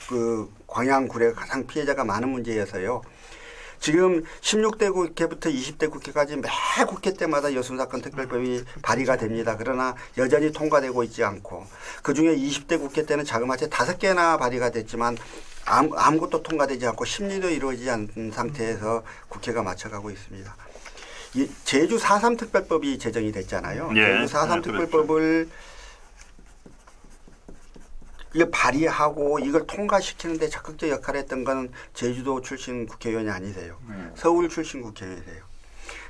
Speaker 2: 그 광양 구례가 가장 피해자가 많은 문제여서요. 지금 16대 국회부터 20대 국회까지 매 국회 때마다 여순 사건 특별법이 발의가 됩니다. 그러나 여전히 통과되고 있지 않고, 그중에 20대 국회 때는 자그마치 5개나 발의가 됐지만 아무것도 통과되지 않고 심리도 이루어지지 않은 상태에서 국회가 맞춰가고 있습니다. 제주 4.3 특별법이 제정이 됐잖아요.
Speaker 1: 예.
Speaker 2: 제주 4.3 특별법을 이걸 발의하고 이걸 통과시키는데 적극적 역할을 했던 건 제주도 출신 국회의원이 아니세요. 서울 출신 국회의원이세요.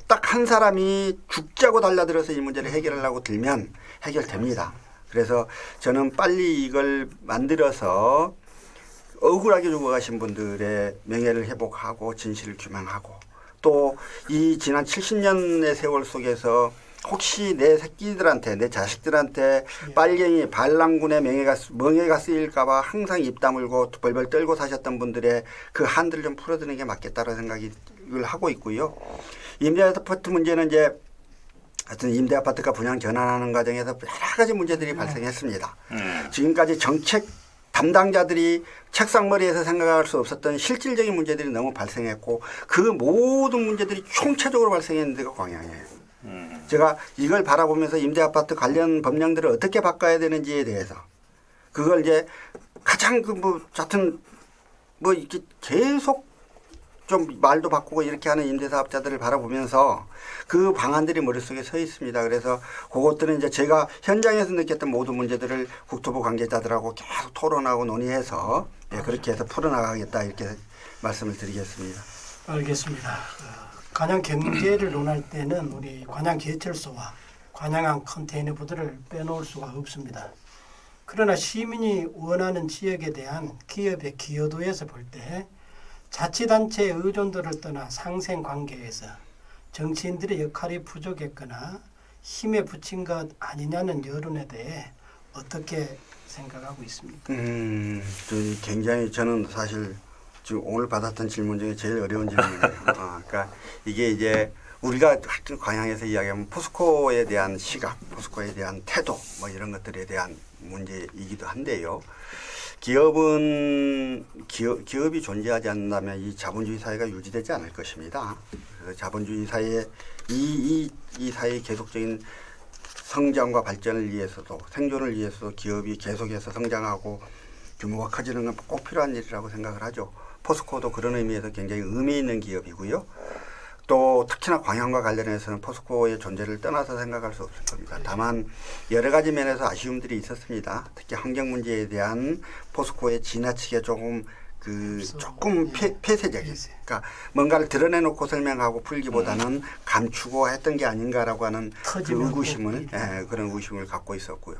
Speaker 2: 딱 한 사람이 죽자고 달라들어서 이 문제를 해결하려고 들면 해결됩니다. 그래서 저는 빨리 이걸 만들어서 억울하게 죽어가신 분들의 명예를 회복하고 진실을 규명하고, 또 이 지난 70년의 세월 속에서 혹시 내 새끼들한테, 내 자식들한테 빨갱이 반란군의 멍해가 쓰일까 봐 항상 입 다물고 벌벌 떨고 사셨던 분들의 그 한들을 좀 풀어드리는 게 맞겠다는 생각을 하고 있고요. 임대아파트 문제는 이제 하여튼 임대아파트가 분양 전환하는 과정에서 여러 가지 문제들이 발생했습니다. 지금까지 정책 담당자들이 책상머리에서 생각할 수 없었던 실질적인 문제들이 너무 발생했고, 그 모든 문제들이 총체적으로 발생했는 데가 광양이에요. 제가 이걸 바라보면서 임대아파트 관련 법령들을 어떻게 바꿔야 되는지에 대해서, 그걸 이제 가장 하여튼 이렇게 계속 좀 말도 바꾸고 이렇게 하는 임대사업자들을 바라보면서 그 방안들이 머릿속에 서 있습니다. 그래서 그것들은 이제 제가 현장에서 느꼈던 모든 문제들을 국토부 관계자들하고 계속 토론하고 논의해서 그렇게 해서 풀어나가겠다, 이렇게 말씀을 드리겠습니다.
Speaker 3: 알겠습니다. 관양 경제를 논할 때는 우리 관양계철소와 관양항 컨테이너 부두를 빼놓을 수가 없습니다. 그러나 시민이 원하는 지역에 대한 기업의 기여도에서 볼 때 자치단체의 의존도를 떠나 상생관계에서 정치인들의 역할이 부족했거나 힘에 부친 것 아니냐는 여론에 대해 어떻게 생각하고 있습니까?
Speaker 2: 굉장히 저는 사실 지금 오늘 받았던 질문 중에 제일 어려운 질문이에요. 그러니까 이게 이제 우리가 광양에서 이야기하면 포스코에 대한 시각, 포스코에 대한 태도, 이런 것들에 대한 문제이기도 한데요. 기업이 존재하지 않는다면 이 자본주의 사회가 유지되지 않을 것입니다. 그래서 자본주의 사회의 이 사회의 계속적인 성장과 발전을 위해서도, 생존을 위해서도 기업이 계속해서 성장하고 규모가 커지는 건 꼭 필요한 일이라고 생각을 하죠. 포스코도 그런 의미에서 굉장히 의미 있는 기업이고요. 또 특히나 광양과 관련해서는 포스코의 존재를 떠나서 생각할 수 없을 겁니다. 다만 여러 가지 면에서 아쉬움들이 있었습니다. 특히 환경 문제에 대한 포스코의 지나치게 조금 그 조금 폐쇄적인, 그러니까 뭔가를 드러내놓고 설명하고 풀기보다는 감추고 했던 게 아닌가라고 하는 그 의구심을, 그런 의구심을 갖고 있었고요.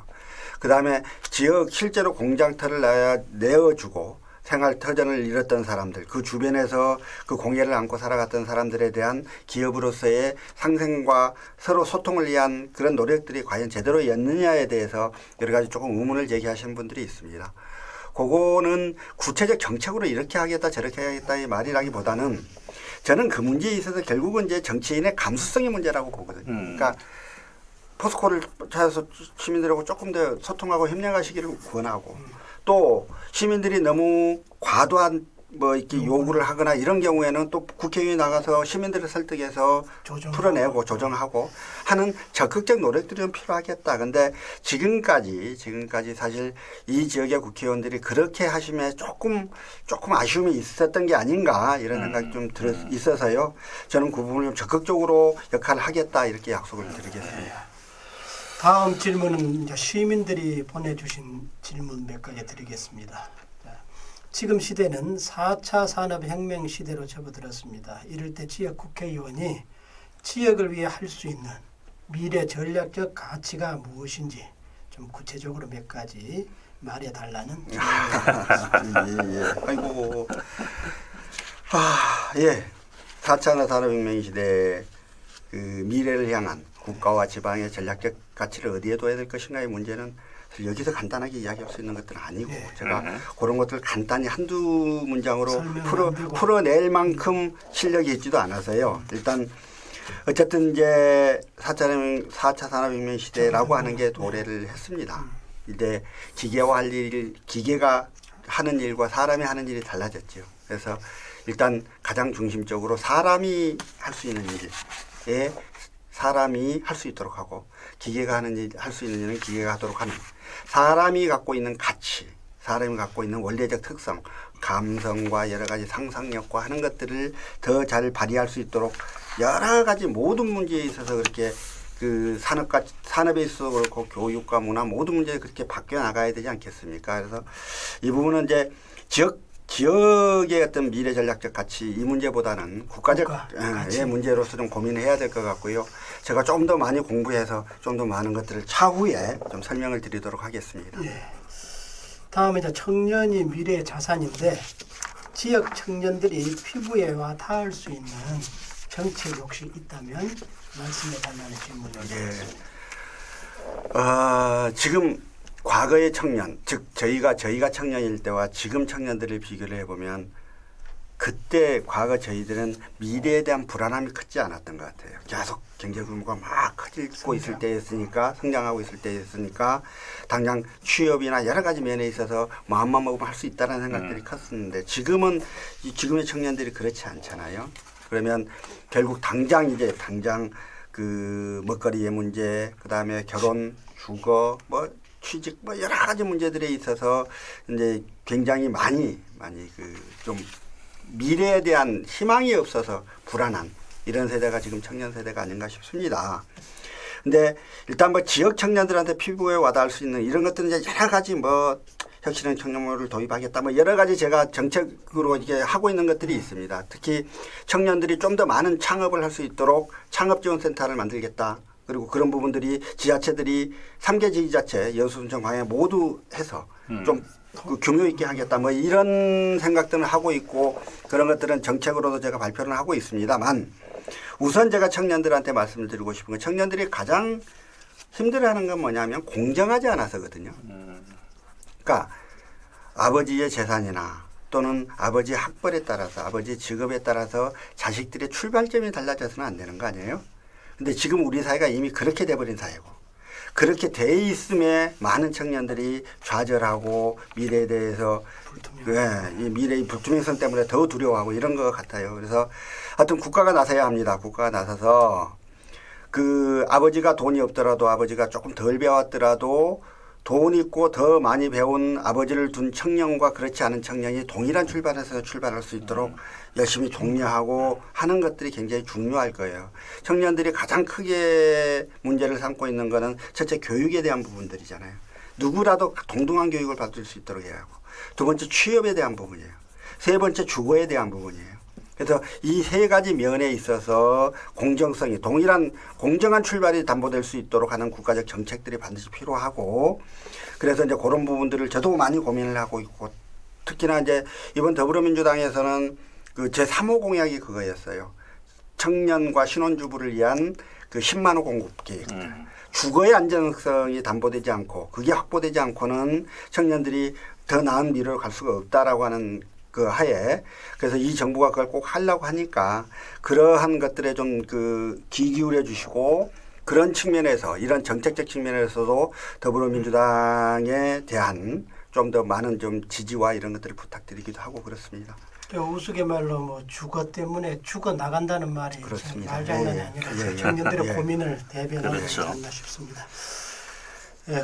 Speaker 2: 그 다음에 지역 실제로 공장터를 내어주고 생활 터전을 잃었던 사람들, 그 주변에서 그 공예를 안고 살아갔던 사람들에 대한 기업으로서의 상생과 서로 소통을 위한 그런 노력들이 과연 제대로였느냐에 대해서 여러 가지 조금 의문을 제기하시는 분들이 있습니다. 그거는 구체적 정책으로 이렇게 하겠다 저렇게 하겠다 이 말이라기보다는 저는 그 문제에 있어서 결국은 이제 정치인의 감수성의 문제라고 보거든요. 그러니까 포스코를 찾아서 시민들하고 조금 더 소통하고 협력하시기를 권하고 또 시민들이 너무 과도한 뭐 이렇게 요구를 하거나 이런 경우에는 또 국회의원이 나가서 시민들을 설득해서 풀어내고 조정하고 하는 적극적 노력들이 좀 필요하겠다. 근데 지금까지 사실 이 지역의 국회의원들이 그렇게 하심에 조금 아쉬움이 있었던 게 아닌가 이런 생각이 좀 있어서요. 저는 그 부분을 좀 적극적으로 역할을 하겠다 이렇게 약속을 드리겠습니다.
Speaker 3: 다음 질문은 이제 시민들이 보내주신 질문 몇 가지 드리겠습니다. 지금 시대는 4차 산업혁명 시대로 접어들었습니다. 이럴 때 지역 국회의원이 지역을 위해 할 수 있는 미래 전략적 가치가 무엇인지 좀 구체적으로 몇 가지 말해달라는
Speaker 2: 질문입니다. 아이고, 예, 4차 산업혁명 시대의 그 미래를 향한 국가와 지방의 전략적 가치를 어디에 둬야 될 것인가의 문제는 여기서 간단하게 이야기할 수 있는 것들은 아니고 제가 그런 것들을 간단히 한두 문장으로 풀어낼 만큼 실력이 있지도 않아서요. 일단 어쨌든 이제 4차 산업혁명 시대라고 하는 게 도래를 했습니다. 이제 기계가 하는 일과 사람이 하는 일이 달라졌죠. 그래서 일단 가장 중심적으로 사람이 할 수 있는 일에 사람이 할 수 있도록 하고 기계가 하는 일, 할 수 있는 일은 기계가 하도록 하는 사람이 갖고 있는 가치, 사람이 갖고 있는 원래적 특성, 감성과 여러 가지 상상력과 하는 것들을 더 잘 발휘할 수 있도록 여러 가지 모든 문제에 있어서 그렇게 그 산업에 있어서 그렇고 교육과 문화 모든 문제에 그렇게 바뀌어 나가야 되지 않겠습니까? 그래서 이 부분은 이제 지역의 어떤 미래 전략적 가치 이 문제보다는 국가적 문제로서 좀 고민해야 될 것 같고요. 제가 좀 더 많이 공부해서 좀 더 많은 것들을 차후에 좀 설명을 드리도록 하겠습니다.
Speaker 3: 예. 다음에 이제 청년이 미래의 자산인데 지역 청년들이 피부에 와 닿을 수 있는 정책이 혹시 있다면 말씀해달라는 질문입니다.
Speaker 2: 예. 지금 과거의 청년, 즉 저희가 청년일 때와 지금 청년들을 비교를 해보면 그때 과거 저희들은 미래에 대한 불안함이 크지 않았던 것 같아요. 계속 경제 규모가 막 커지고 있을 때였으니까 성장하고 있을 때였으니까 당장 취업이나 여러 가지 면에 있어서 마음만 먹으면 할 수 있다는 생각들이 컸었는데 지금의 청년들이 그렇지 않잖아요. 그러면 결국 당장 그 먹거리의 문제, 그 다음에 결혼, 주거, 취직 여러 가지 문제들에 있어서 이제 굉장히 많이 그 좀 미래에 대한 희망이 없어서 불안한 이런 세대가 지금 청년 세대가 아닌가 싶습니다. 근데 일단 지역 청년들한테 피부에 와닿을 수 있는 이런 것들은 이제 여러 가지 혁신형 청년모를 도입하겠다 여러 가지 제가 정책으로 이게 하고 있는 것들이 있습니다. 특히 청년들이 좀 더 많은 창업을 할 수 있도록 창업지원센터를 만들겠다. 그리고 그런 부분들이 지자체들이 3개 지자체 여수, 순천, 광양 모두 해서 좀 그 규모 있게 하겠다 이런 생각들은 하고 있고 그런 것들은 정책으로도 제가 발표를 하고 있습니다만 우선 제가 청년들한테 말씀을 드리고 싶은 건 청년들이 가장 힘들어하는 건 뭐냐면 공정하지 않아서거든요. 그러니까 아버지의 재산이나 또는 아버지의 학벌에 따라서 아버지의 직업에 따라서 자식들의 출발점이 달라져서는 안 되는 거 아니에요? 근데 지금 우리 사회가 이미 그렇게 돼버린 사회고 그렇게 돼 있음에 많은 청년들이 좌절하고 미래에 대해서 이 미래의 불투명성 때문에 더 두려워하고 이런 것 같아요. 그래서 하여튼 국가가 나서야 합니다. 국가가 나서서 그 아버지가 돈이 없더라도 아버지가 조금 덜 배웠더라도 돈 있고 더 많이 배운 아버지를 둔 청년과 그렇지 않은 청년이 동일한 출발에서 출발할 수 있도록 열심히 독려하고 하는 것들이 굉장히 중요할 거예요. 청년들이 가장 크게 문제를 삼고 있는 거는 첫째 교육에 대한 부분들이잖아요. 누구라도 동등한 교육을 받을 수 있도록 해야 하고 두 번째 취업에 대한 부분이에요. 세 번째 주거에 대한 부분이에요. 그래서 이 세 가지 면에 있어서 공정성이 동일한 공정한 출발이 담보될 수 있도록 하는 국가적 정책들이 반드시 필요하고 그래서 이제 그런 부분들을 저도 많이 고민을 하고 있고 특히나 이제 이번 더불어민주당에서는 그 제3호 공약이 그거였어요. 청년과 신혼주부를 위한 그 10만 호 공급 계획들. 주거의 안정성이 담보되지 않고 그게 확보되지 않고는 청년들이 더 나은 미래로 갈 수가 없다라고 하는 그 하에 그래서 이 정부가 그걸 꼭 하려고 하니까 그러한 것들에 좀 그 귀 기울여 주시고 그런 측면에서 이런 정책적 측면에서도 더불어민주당에 대한 좀 더 많은 좀 지지와 이런 것들을 부탁드리기도 하고 그렇습니다.
Speaker 3: 우스갯말로 뭐 주거 때문에 죽어 나간다는 말이
Speaker 2: 그렇습니다.
Speaker 3: 말장난이
Speaker 2: 예,
Speaker 3: 아니라
Speaker 2: 예, 예.
Speaker 3: 청년들의
Speaker 2: 예.
Speaker 3: 고민을 대변하는
Speaker 1: 그렇죠.
Speaker 3: 것이 않나 싶습니다.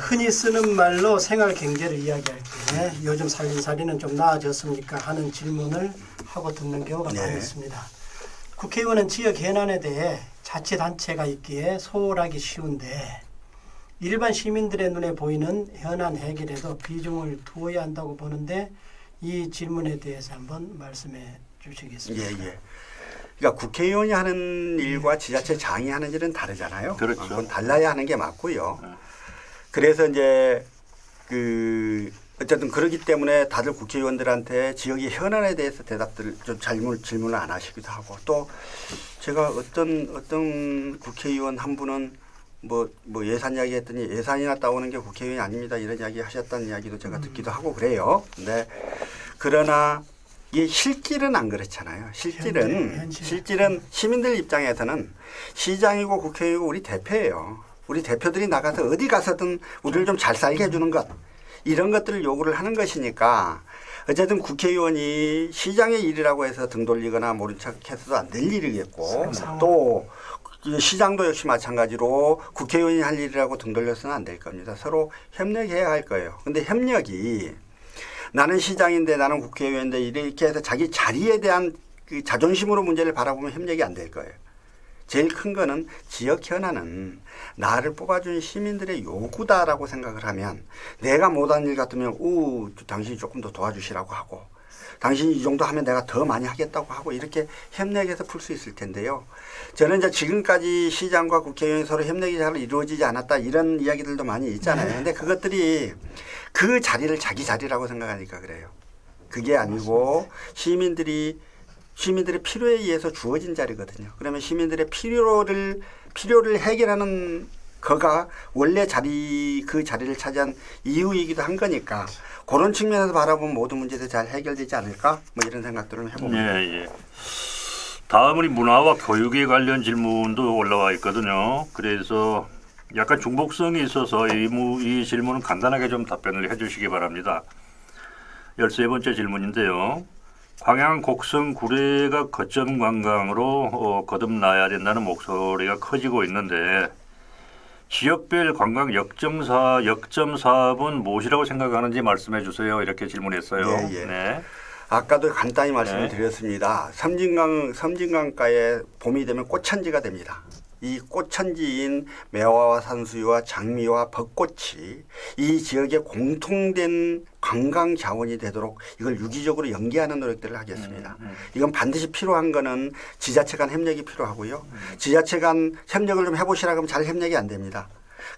Speaker 3: 흔히 쓰는 말로 생활 경제를 이야기할 때 요즘 살림살이는 좀 나아졌습니까 하는 질문을 하고 듣는 경우가
Speaker 2: 네.
Speaker 3: 많이 있습니다. 국회의원은 지역 현안에 대해 자치단체가 있기에 소홀하기 쉬운데 일반 시민들의 눈에 보이는 현안 해결에도 비중을 두어야 한다고 보는데 이 질문에 대해서 한번 말씀해 주시겠습니까?
Speaker 2: 예. 그러니까 국회의원이 하는 일과 지자체장이 하는 일은 다르잖아요.
Speaker 1: 그렇죠.
Speaker 2: 그건 달라야 하는 게 맞고요. 그래서 이제 그 어쨌든 그러기 때문에 다들 국회의원들한테 지역의 현안에 대해서 대답들을 좀 질문을 안 하시기도 하고 또 제가 어떤 국회의원 한 분은 뭐 예산 이야기 했더니 예산이나 따오는 게 국회의원이 아닙니다. 이런 이야기 하셨다는 이야기도 제가 듣기도 하고 그래요. 근데 그러나 이 실질은 안 그렇잖아요. 실질은 시민들 입장에서는 시장이고 국회의원이고 우리 대표예요. 우리 대표들이 나가서 어디 가서든 우리를 좀 잘 살게 해주는 것 이런 것들을 요구를 하는 것이니까 어쨌든 국회의원이 시장의 일이라고 해서 등 돌리거나 모른 척해서도 안 될 일이겠고 또 시장도 역시 마찬가지로 국회의원이 할 일이라고 등 돌려서는 안 될 겁니다. 서로 협력해야 할 거예요. 근데 협력이 나는 시장인데 나는 국회의원인데 이렇게 해서 자기 자리에 대한 그 자존심으로 문제를 바라보면 협력이 안 될 거예요. 제일 큰 거는 지역 현안은 나를 뽑아준 시민들의 요구다라고 생각을 하면 내가 못한 일 같으면 당신이 조금 더 도와주시라고 하고 당신이 이 정도 하면 내가 더 많이 하겠다고 하고 이렇게 협력해서 풀 수 있을 텐데요. 저는 이제 지금까지 시장과 국회의원이 서로 협력이 잘 이루어지지 않았다 이런 이야기들도 많이 있잖아요. 근데 그것들이 그 자리를 자기 자리라고 생각하니까 그래요. 그게 아니고 시민들의 필요에 의해서 주어진 자리거든요. 그러면 시민들의 필요를 해결하는 거가 원래 그 자리를 차지한 이유이기도 한 거니까 그런 측면에서 바라보면 모든 문제들이 잘 해결되지 않을까 뭐 이런 생각들을 해봅니다.
Speaker 1: 예. 다음은 이 문화와 교육에 관련 질문도 올라와 있거든요. 그래서 약간 중복성이 있어서 이 질문은 간단하게 좀 답변을 해주시기 바랍니다. 13번째 질문인데요. 광양 곡성 구례가 거점 관광으로 거듭나야 된다는 목소리가 커지고 있는데 지역별 관광 역점 사업은 무엇이라고 생각하는지 말씀해 주세요. 이렇게 질문했어요.
Speaker 2: 예.
Speaker 1: 네.
Speaker 2: 아까도 간단히 말씀을 드렸습니다. 섬진강가에 봄이 되면 꽃천지가 됩니다. 이 꽃천지인 매화와 산수유와 장미와 벚꽃이 이 지역의 공통된 관광 자원이 되도록 이걸 유기적으로 연계하는 노력들을 하겠습니다. 이건 반드시 필요한 거는 지자체 간 협력이 필요하고요. 지자체 간 협력을 좀 해보시라 그러면 잘 협력이 안 됩니다.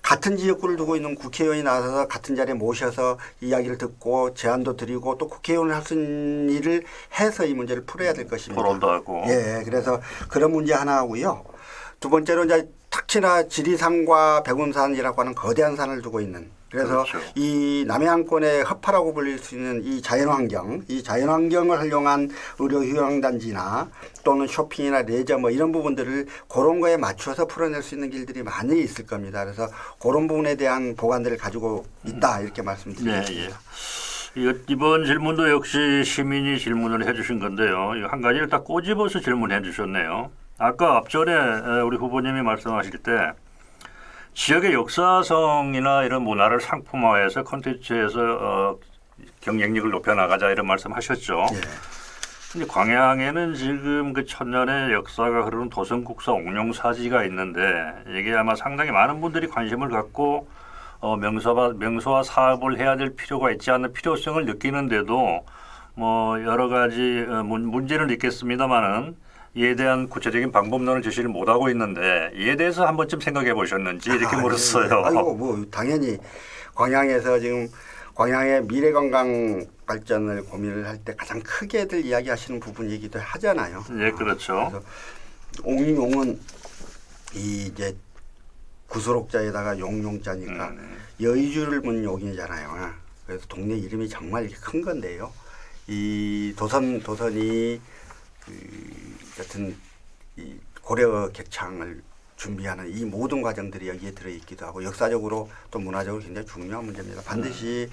Speaker 2: 같은 지역구를 두고 있는 국회의원이 나와서 같은 자리에 모셔서 이야기를 듣고 제안도 드리고 또 국회의원을 할 수 있는 일을 해서 이 문제를 풀어야 될 것입니다.
Speaker 1: 토론도 하고.
Speaker 2: 예, 그래서 그런 문제 하나 하고요. 두 번째로 이제 특히나 지리산과 백운산이라고 하는 거대한 산을 두고 있는 그래서
Speaker 1: 그렇죠.
Speaker 2: 이 남해안권의 허파라고 불릴 수 있는 이 자연환경을 활용한 의료 휴양단지나 또는 쇼핑이나 레저 뭐 이런 부분들을 그런 거에 맞춰서 풀어낼 수 있는 길들이 많이 있을 겁니다. 그래서 그런 부분에 대한 보관들을 가지고 있다 이렇게 말씀드리겠습니다.
Speaker 1: 이번 질문도 역시 시민이 질문을 해주신 건데요. 한 가지를 다 꼬집어서 질문해 주셨네요. 아까 앞전에 우리 후보님이 말씀하실 때 지역의 역사성이나 이런 문화를 상품화해서 콘텐츠에서 경쟁력을 높여나가자 이런 말씀하셨죠. 근데 광양에는 지금 그 천년의 역사가 흐르는 도성국사 옥룡사지가 있는데 이게 아마 상당히 많은 분들이 관심을 갖고 명소화 사업을 해야 될 필요가 있지 않는 필요성을 느끼는데도 뭐 여러 가지 문제는 있겠습니다만은 이에 대한 구체적인 방법론을 제시를 못하고 있는데 이에 대해서 한 번쯤 생각해 보셨는지 이렇게 물었어요.
Speaker 2: 아이고 뭐 당연히 광양에서 지금 광양의 미래 건강 발전을 고민을 할 때 가장 크게들 이야기하시는 부분이기도 하잖아요.
Speaker 1: 예, 그렇죠.
Speaker 2: 그래서 옹용은 이제 구수록자에다가 용용자니까 여의주를 문 용이잖아요. 그래서 동네 이름이 정말 큰 건데요. 이 도선이 같은 이 고려 객창을 준비하는 이 모든 과정들이 여기에 들어있기도 하고 역사적으로 또 문화적으로 굉장히 중요한 문제입니다. 반드시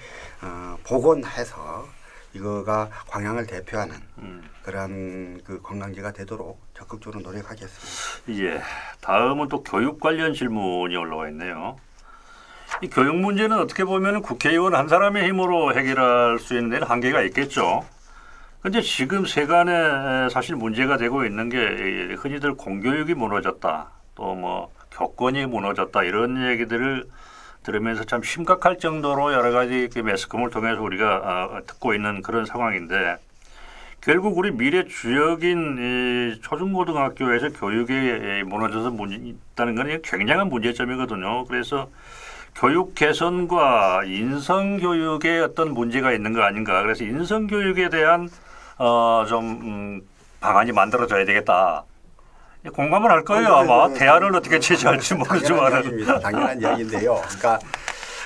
Speaker 2: 복원해서 이거가 광양을 대표하는 그러한 그 관광지가 되도록 적극적으로 노력하겠습니다.
Speaker 1: 예, 다음은 또 교육 관련 질문이 올라와 있네요. 이 교육 문제는 어떻게 보면 국회의원 한 사람의 힘으로 해결할 수 있는 데는 한계가 있겠죠. 근데 지금 세간에 사실 문제가 되고 있는 게 흔히들 공교육이 무너졌다, 또 뭐 교권이 무너졌다 이런 얘기들을 들으면서 참 심각할 정도로 여러 가지 그 매스컴을 통해서 우리가 듣고 있는 그런 상황인데 결국 우리 미래 주역인 이 초중고등학교에서 교육이 무너져서 있다는 건 굉장한 문제점이거든요. 그래서 교육 개선과 인성 교육에 어떤 문제가 있는 거 아닌가. 그래서 인성 교육에 대한 방안이 만들어져야 되겠다. 공감을 할 거예요. 아마 대안을 어떻게 제시할지 모르지만.
Speaker 2: 당연한 이야기인데요. 그러니까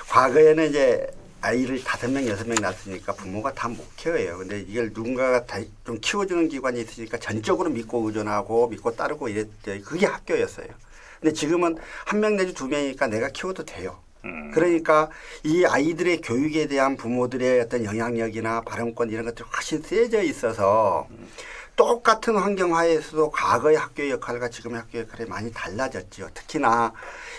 Speaker 2: 과거에는 이제 아이를 5명, 6명 낳았으니까 부모가 다 못 키워요. 근데 이걸 누군가가 다 좀 키워주는 기관이 있으니까 전적으로 믿고 의존하고 믿고 따르고 이랬죠. 그게 학교였어요. 근데 지금은 1명 내지 2명이니까 내가 키워도 돼요. 그러니까 이 아이들의 교육에 대한 부모들의 어떤 영향력이나 발언권 이런 것들이 훨씬 세져 있어서 똑같은 환경하에서도 과거의 학교의 역할과 지금의 학교의 역할이 많이 달라졌죠. 특히나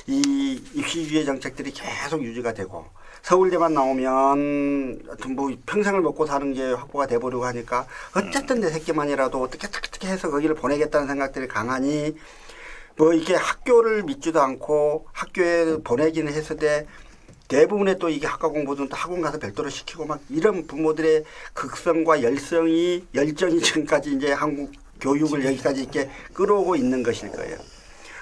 Speaker 2: 이 입시주의 정책들이 계속 유지가 되고 서울대만 나오면 하여튼 뭐 평생을 먹고 사는 게 확보가 돼버리고 하니까 어쨌든 내 새끼만이라도 어떻게 해서 거기를 보내겠다는 생각들이 강하니 뭐 이게 학교를 믿지도 않고 학교에 보내기는 했을 대부분의 또 이게 학과 공부든 또 학원 가서 별도로 시키고 막 이런 부모들의 극성과 열정이 지금까지 이제 한국 교육을 여기까지 이렇게 끌어오고 있는 것일 거예요.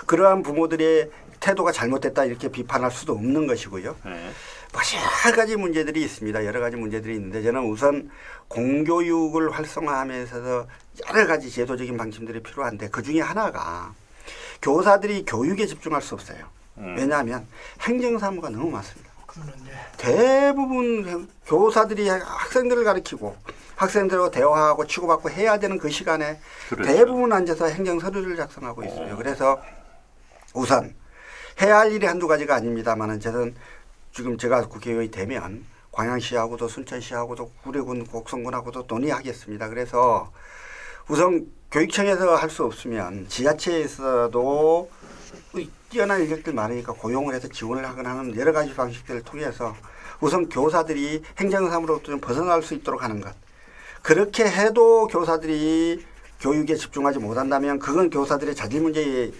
Speaker 2: 그러한 부모들의 태도가 잘못됐다 이렇게 비판할 수도 없는 것이고요. 뭐 여러 가지 문제들이 있습니다. 여러 가지 문제들이 있는데 저는 우선 공교육을 활성화하면서 여러 가지 제도적인 방침들이 필요한데 그중에 하나가 교사들이 교육에 집중할 수 없어요. 왜냐하면 행정사무가 너무 많습니다. 대부분 교사들이 학생들을 가르치고 학생들과 대화하고 치고받고 해야 되는 그 시간에
Speaker 1: 그렇죠.
Speaker 2: 대부분 앉아서 행정서류를 작성하고 있어요. 그래서 우선 해야 할 일이 한두 가지가 아닙니다만은 저는 지금 제가 국회의원이 되면 광양시하고도 순천시하고도 구례군 곡성군하고도 논의하겠습니다. 그래서 우선 교육청에서 할 수 없으면 지자체에서도 뛰어난 인력들 많으니까 고용을 해서 지원을 하거나 하는 여러 가지 방식들을 통해서 우선 교사들이 행정사무로부터 좀 벗어날 수 있도록 하는 것. 그렇게 해도 교사들이 교육에 집중하지 못한다면 그건 교사들의 자질 문제일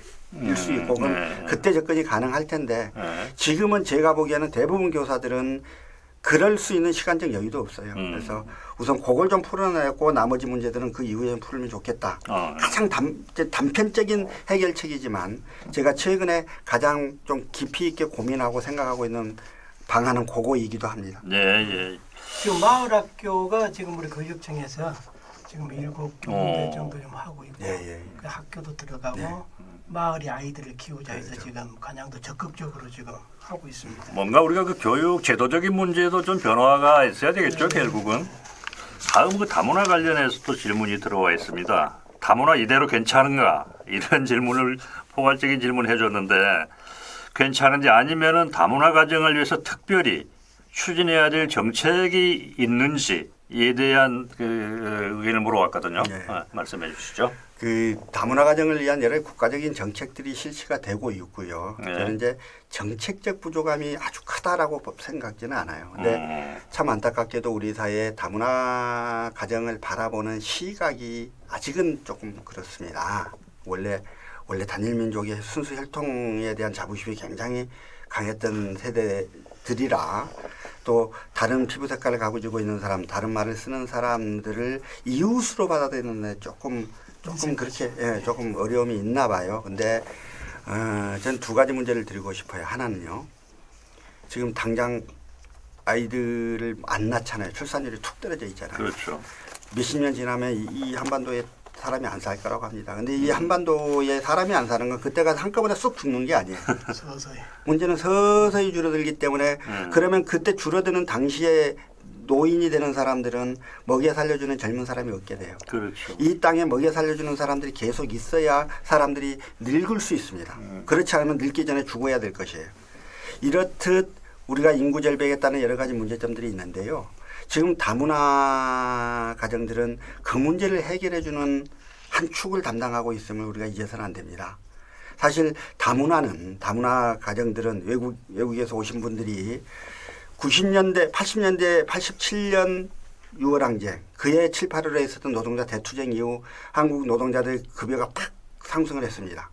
Speaker 2: 수 있고 그건 그때 접근이 가능할 텐데 지금은 제가 보기에는 대부분 교사들은 그럴 수 있는 시간적 여유도 없어요. 그래서 우선 그걸 좀 풀어내고 나머지 문제들은 그 이후에 풀면 좋겠다. 가장 단편적인 해결책이지만 제가 최근에 가장 좀 깊이 있게 고민하고 생각하고 있는 방안은 그거이기도 합니다.
Speaker 1: 예.
Speaker 3: 지금 마을학교가 지금 우리 교육청에서 지금 7군데 정도 좀 하고 있고 그 학교도 들어가고 마을이 아이들을 키우자 해서 지금 간양도 적극적으로 지금 하고 있습니다.
Speaker 1: 뭔가 우리가 그 교육 제도적인 문제도 좀 변화가 있어야 되겠죠. 결국은. 다음 그 다문화 관련해서 또 질문이 들어와 있습니다. 다문화 이대로 괜찮은가? 이런 질문을 포괄적인 질문을 해줬는데 괜찮은지 아니면은 다문화 가정을 위해서 특별히 추진해야 될 정책이 있는지 이에 대한 그 의견을 물어왔거든요. 말씀해 주시죠.
Speaker 2: 그 다문화 가정을 위한 여러 국가적인 정책들이 실시가 되고 있고요. 저는 이제 정책적 부족함이 아주 크다라고 생각지는 않아요. 근데 참 안타깝게도 우리 사회에 다문화 가정을 바라보는 시각이 아직은 조금 그렇습니다. 원래 단일 민족의 순수 혈통에 대한 자부심이 굉장히 강했던 세대들이라 또 다른 피부 색깔을 가지고 있는 사람, 다른 말을 쓰는 사람들을 이웃으로 받아들이는 조금 그렇게 조금 어려움이 있나 봐요. 근데 전 두 가지 문제를 드리고 싶어요. 하나는요. 지금 당장 아이들을 안 낳잖아요. 출산율이 툭 떨어져 있잖아요.
Speaker 1: 그렇죠.
Speaker 2: 몇십 년 지나면 이 한반도에 사람이 안 살 거라고 합니다. 근데 이 한반도에 사람이 안 사는 건 그때가 한꺼번에 쑥 죽는 게 아니에요.
Speaker 3: 서서히.
Speaker 2: 문제는 서서히 줄어들기 때문에 그러면 그때 줄어드는 당시에 노인이 되는 사람들은 먹여 살려주는 젊은 사람이 없게 돼요.
Speaker 1: 그렇죠.
Speaker 2: 이 땅에 먹여 살려주는 사람들이 계속 있어야 사람들이 늙을 수 있습니다. 그렇지 않으면 늙기 전에 죽어야 될 것이에요. 이렇듯 우리가 인구 절벽에 따른 여러 가지 문제점들이 있는데요. 지금 다문화 가정들은 그 문제를 해결해 주는 한 축을 담당하고 있음을 우리가 잊어서는 안 됩니다. 사실 다문화 가정들은 외국에서 오신 분들이 90년대, 80년대, 87년 6월 항쟁, 그해 7, 8월에 있었던 노동자 대투쟁 이후 한국 노동자들 급여가 팍 상승을 했습니다.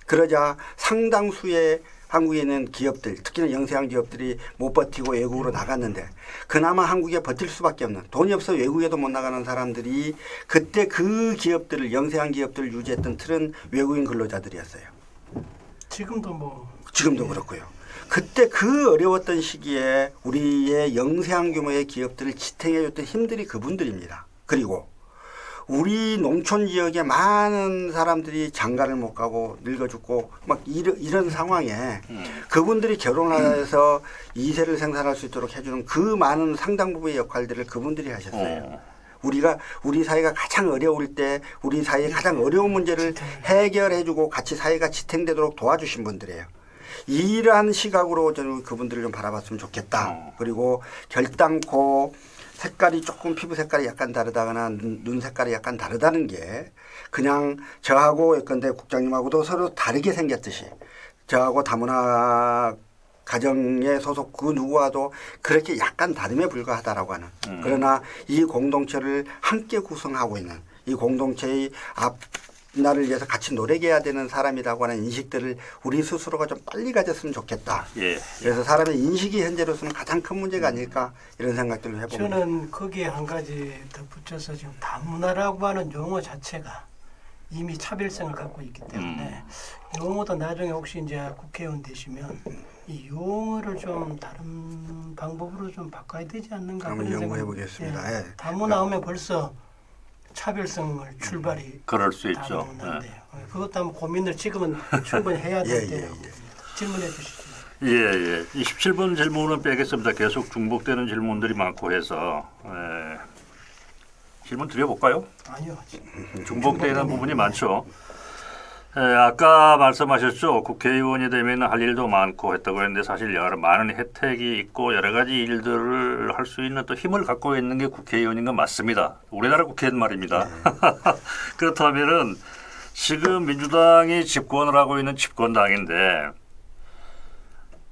Speaker 2: 그러자 상당수의 한국에 있는 기업들, 특히나 영세한 기업들이 못 버티고 외국으로 나갔는데 그나마 한국에 버틸 수밖에 없는, 돈이 없어 외국에도 못 나가는 사람들이 그때 그 기업들을, 영세한 기업들을 유지했던 틀은 외국인 근로자들이었어요. 지금도 그렇고요. 그때 그 어려웠던 시기에 우리의 영세한 규모의 기업들을 지탱해줬던 힘들이 그분들입니다. 그리고 우리 농촌 지역에 많은 사람들이 장가를 못 가고 늙어 죽고 막 이런 상황에 그분들이 결혼해서 2세를 생산할 수 있도록 해주는 그 많은 상당 부분의 역할들을 그분들이 하셨어요. 우리 사회가 가장 어려울 때 우리 사회의 가장 어려운 문제를 해결해주고 같이 사회가 지탱되도록 도와주신 분들이에요. 이러한 시각으로 저는 그분들을 좀 바라봤으면 좋겠다. 그리고 결단코 색깔이 조금 피부 색깔이 약간 다르다거나 눈 색깔이 약간 다르다는 게 그냥 저하고 예컨대 국장님하고도 서로 다르게 생겼듯이 저하고 다문화 가정에 소속 그 누구와도 그렇게 약간 다름에 불과하다라고 하는 그러나 이 공동체를 함께 구성하고 있는 이 공동체의 앞날을 위해서 같이 노력해야 되는 사람이라고 하는 인식들을 우리 스스로가 좀 빨리 가졌으면 좋겠다.
Speaker 1: 예.
Speaker 2: 그래서 사람의 인식이 현재로서는 가장 큰 문제가 아닐까 이런 생각들을 해봅니다.
Speaker 3: 저는 거기에 한 가지 덧붙여서 지금 다문화라고 하는 용어 자체가 이미 차별성을 갖고 있기 때문에 용어도 나중에 혹시 이제 국회의원 되시면 이 용어를 좀 다른 방법으로 좀 바꿔야 되지 않는가
Speaker 2: 한번
Speaker 3: 그런
Speaker 2: 연구해
Speaker 3: 생각이.
Speaker 2: 보겠습니다. 예.
Speaker 3: 다문화 하면 벌써 차별성을 출발이
Speaker 1: 그럴 수 있죠.
Speaker 3: 다문화인데요. 그것도 한번 고민을 지금은 충분히 해야 될 때라고 봅니다. 질문해 주시죠.
Speaker 1: 예. 27번 질문은 빼겠습니다. 계속 중복되는 질문들이 많고 해서 질문 드려볼까요?
Speaker 3: 아니요.
Speaker 1: 중복되는 부분이 많죠. 아까 말씀하셨죠. 국회의원이 되면 할 일도 많고 했다고 했는데 사실 여러 많은 혜택이 있고 여러 가지 일들을 할 수 있는 또 힘을 갖고 있는 게 국회의원인 건 맞습니다. 우리나라 국회의원 말입니다. 그렇다면은 지금 민주당이 집권을 하고 있는 집권당인데